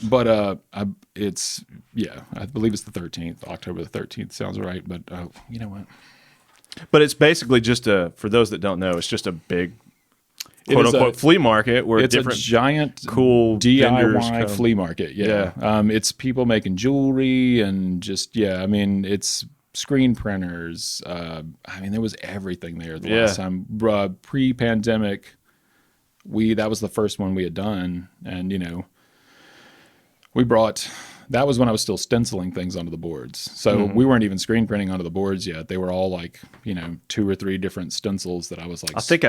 But I believe it's the 13th. October the 13th sounds right. But you know what? But it's basically just for those that don't know, it's just a big quote unquote flea market where it's different a giant cool DIY flea market. Yeah. It's people making jewelry and just it's screen printers. There was everything there the last time. Pre-pandemic, that was the first one we had done, and we brought. That was when I was still stenciling things onto the boards. So we weren't even screen printing onto the boards yet. They were all like, 2 or 3 different stencils that I was like, I think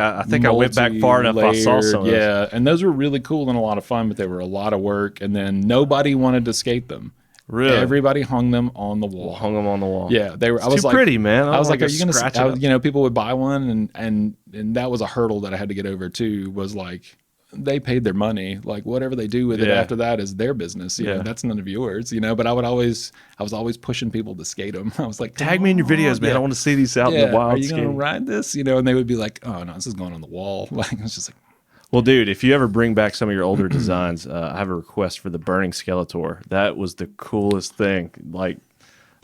I went back far enough. I saw some of those. Yeah. And those were really cool and a lot of fun, but they were a lot of work. And then nobody wanted to skate them. Really? Everybody hung them on the wall. Yeah. They were, I was like, pretty, man. I was like, are you going to, people would buy one and that was a hurdle that I had to get over too, was like, they paid their money. Like whatever they do with it after that is their business. You know, that's none of yours. But I was always pushing people to skate them. I was like, tag me in your videos, man. I want to see these out in the wild. Are you going to ride this? And they would be like, oh no, this is going on the wall. Like it's just like. Well, dude, if you ever bring back some of your older designs, I have a request for the Burning Skeletor. That was the coolest thing. Like,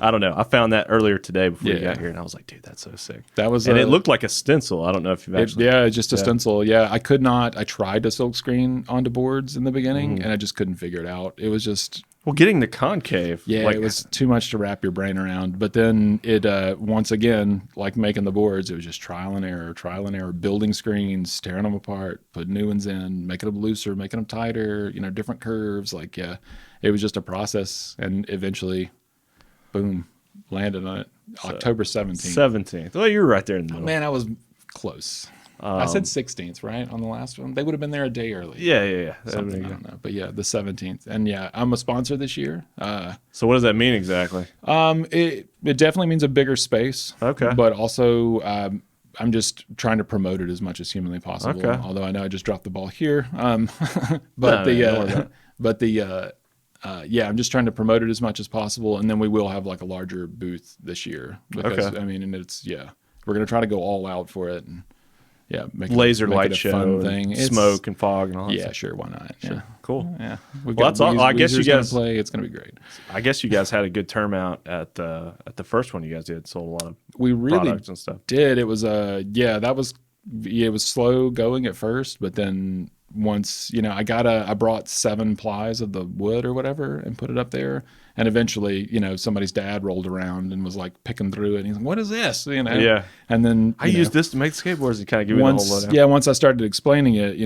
I don't know. I found that earlier today before you got here, and I was like, dude, that's so sick. That was, and it looked like a stencil. I don't know if you've actually. Just a stencil. Yeah, I could not. I tried to silk screen onto boards in the beginning, and I just couldn't figure it out. It was just. Well, getting the concave. Yeah, it was too much to wrap your brain around. But then it, once again, like making the boards, it was just trial and error, building screens, tearing them apart, putting new ones in, making them looser, making them tighter, different curves. Like, it was just a process, and eventually. Boom, landed on it. October 17th. 17th. Well, you were right there in the middle. Man, I was close. I said 16th, right, on the last one. They would have been there a day early. Yeah. Something, I don't know. But yeah, the 17th. And yeah, I'm a sponsor this year. So what does that mean exactly? It definitely means a bigger space. Okay. But also, I'm just trying to promote it as much as humanly possible. Okay. Although I know I just dropped the ball here. I'm just trying to promote it as much as possible, and then we will have like a larger booth this year because and it's we're gonna try to go all out for it, and make laser light it a show, fun thing, smoke and fog and all that. Yeah, sure, why not? Sure. Yeah, cool. Yeah, well, that's all. I guess you guys play. It's gonna be great. I guess you guys had a good turnout at the first one you guys did. Sold a lot of products and stuff. It was it was slow going at first, but then. Once I brought 7 plies of the wood or whatever and put it up there, and eventually somebody's dad rolled around and was like picking through it, and he's like, what is this? And then I used this to make skateboards and kind of give you the whole load. Once I started explaining it,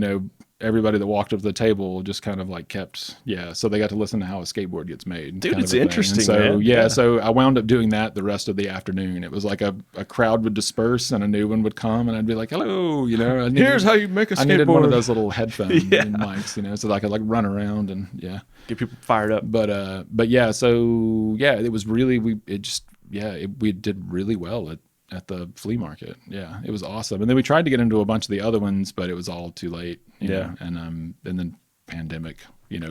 everybody that walked up to the table just kind of like kept, so they got to listen to how a skateboard gets made. Dude, kind it's of a thing. interesting, And so, man. so I wound up doing that the rest of the afternoon. It was like a crowd would disperse and a new one would come, and I'd be like, hello, here's how you make a skateboard. I needed one of those little headphone mics, so that I could like run around and get people fired up. But it was really, we did really well at the flea market. Yeah, it was awesome. And then we tried to get into a bunch of the other ones, but it was all too late. You know? And then pandemic,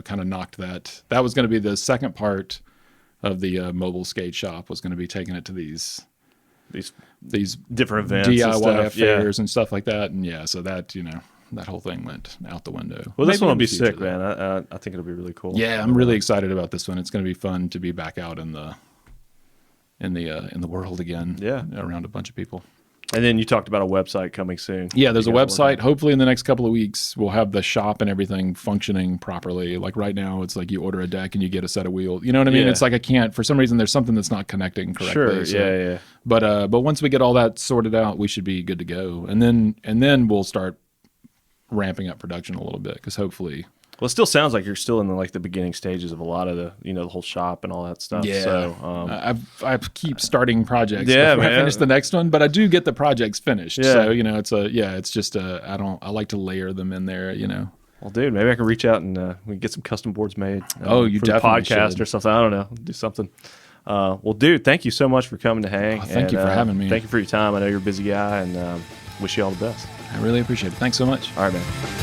kind of knocked that. That was going to be the second part of the mobile skate shop, was going to be taking it to these different events, DIY fairs and stuff like that. And so that that whole thing went out the window. Well, this one will be sick, man. I think it'll be really cool. Yeah, I'm really excited about this one. It's going to be fun to be back out in the world again. Yeah, around a bunch of people. And then you talked about a website coming soon. Yeah, there's a website. Hopefully in the next couple of weeks, we'll have the shop and everything functioning properly. Like right now, it's like you order a deck and you get a set of wheels. You know what I mean? It's like I can't, for some reason, there's something that's not connecting correctly. Sure, But once we get all that sorted out, we should be good to go. And then we'll start ramping up production a little bit, because hopefully... Well, it still sounds like you're still in the beginning stages of a lot of the the whole shop and all that stuff. Yeah, so I keep starting projects. Yeah, before I finish the next one, but I do get the projects finished. Yeah. So it's just I like to layer them in there. Well, dude, maybe I can reach out and we can get some custom boards made. You for definitely the podcast should. Or something. I don't know, do something. Well, dude, thank you so much for coming to hang. Thank you for having me. Thank you for your time. I know you're a busy guy, and wish you all the best. I really appreciate it. Thanks so much. All right, man.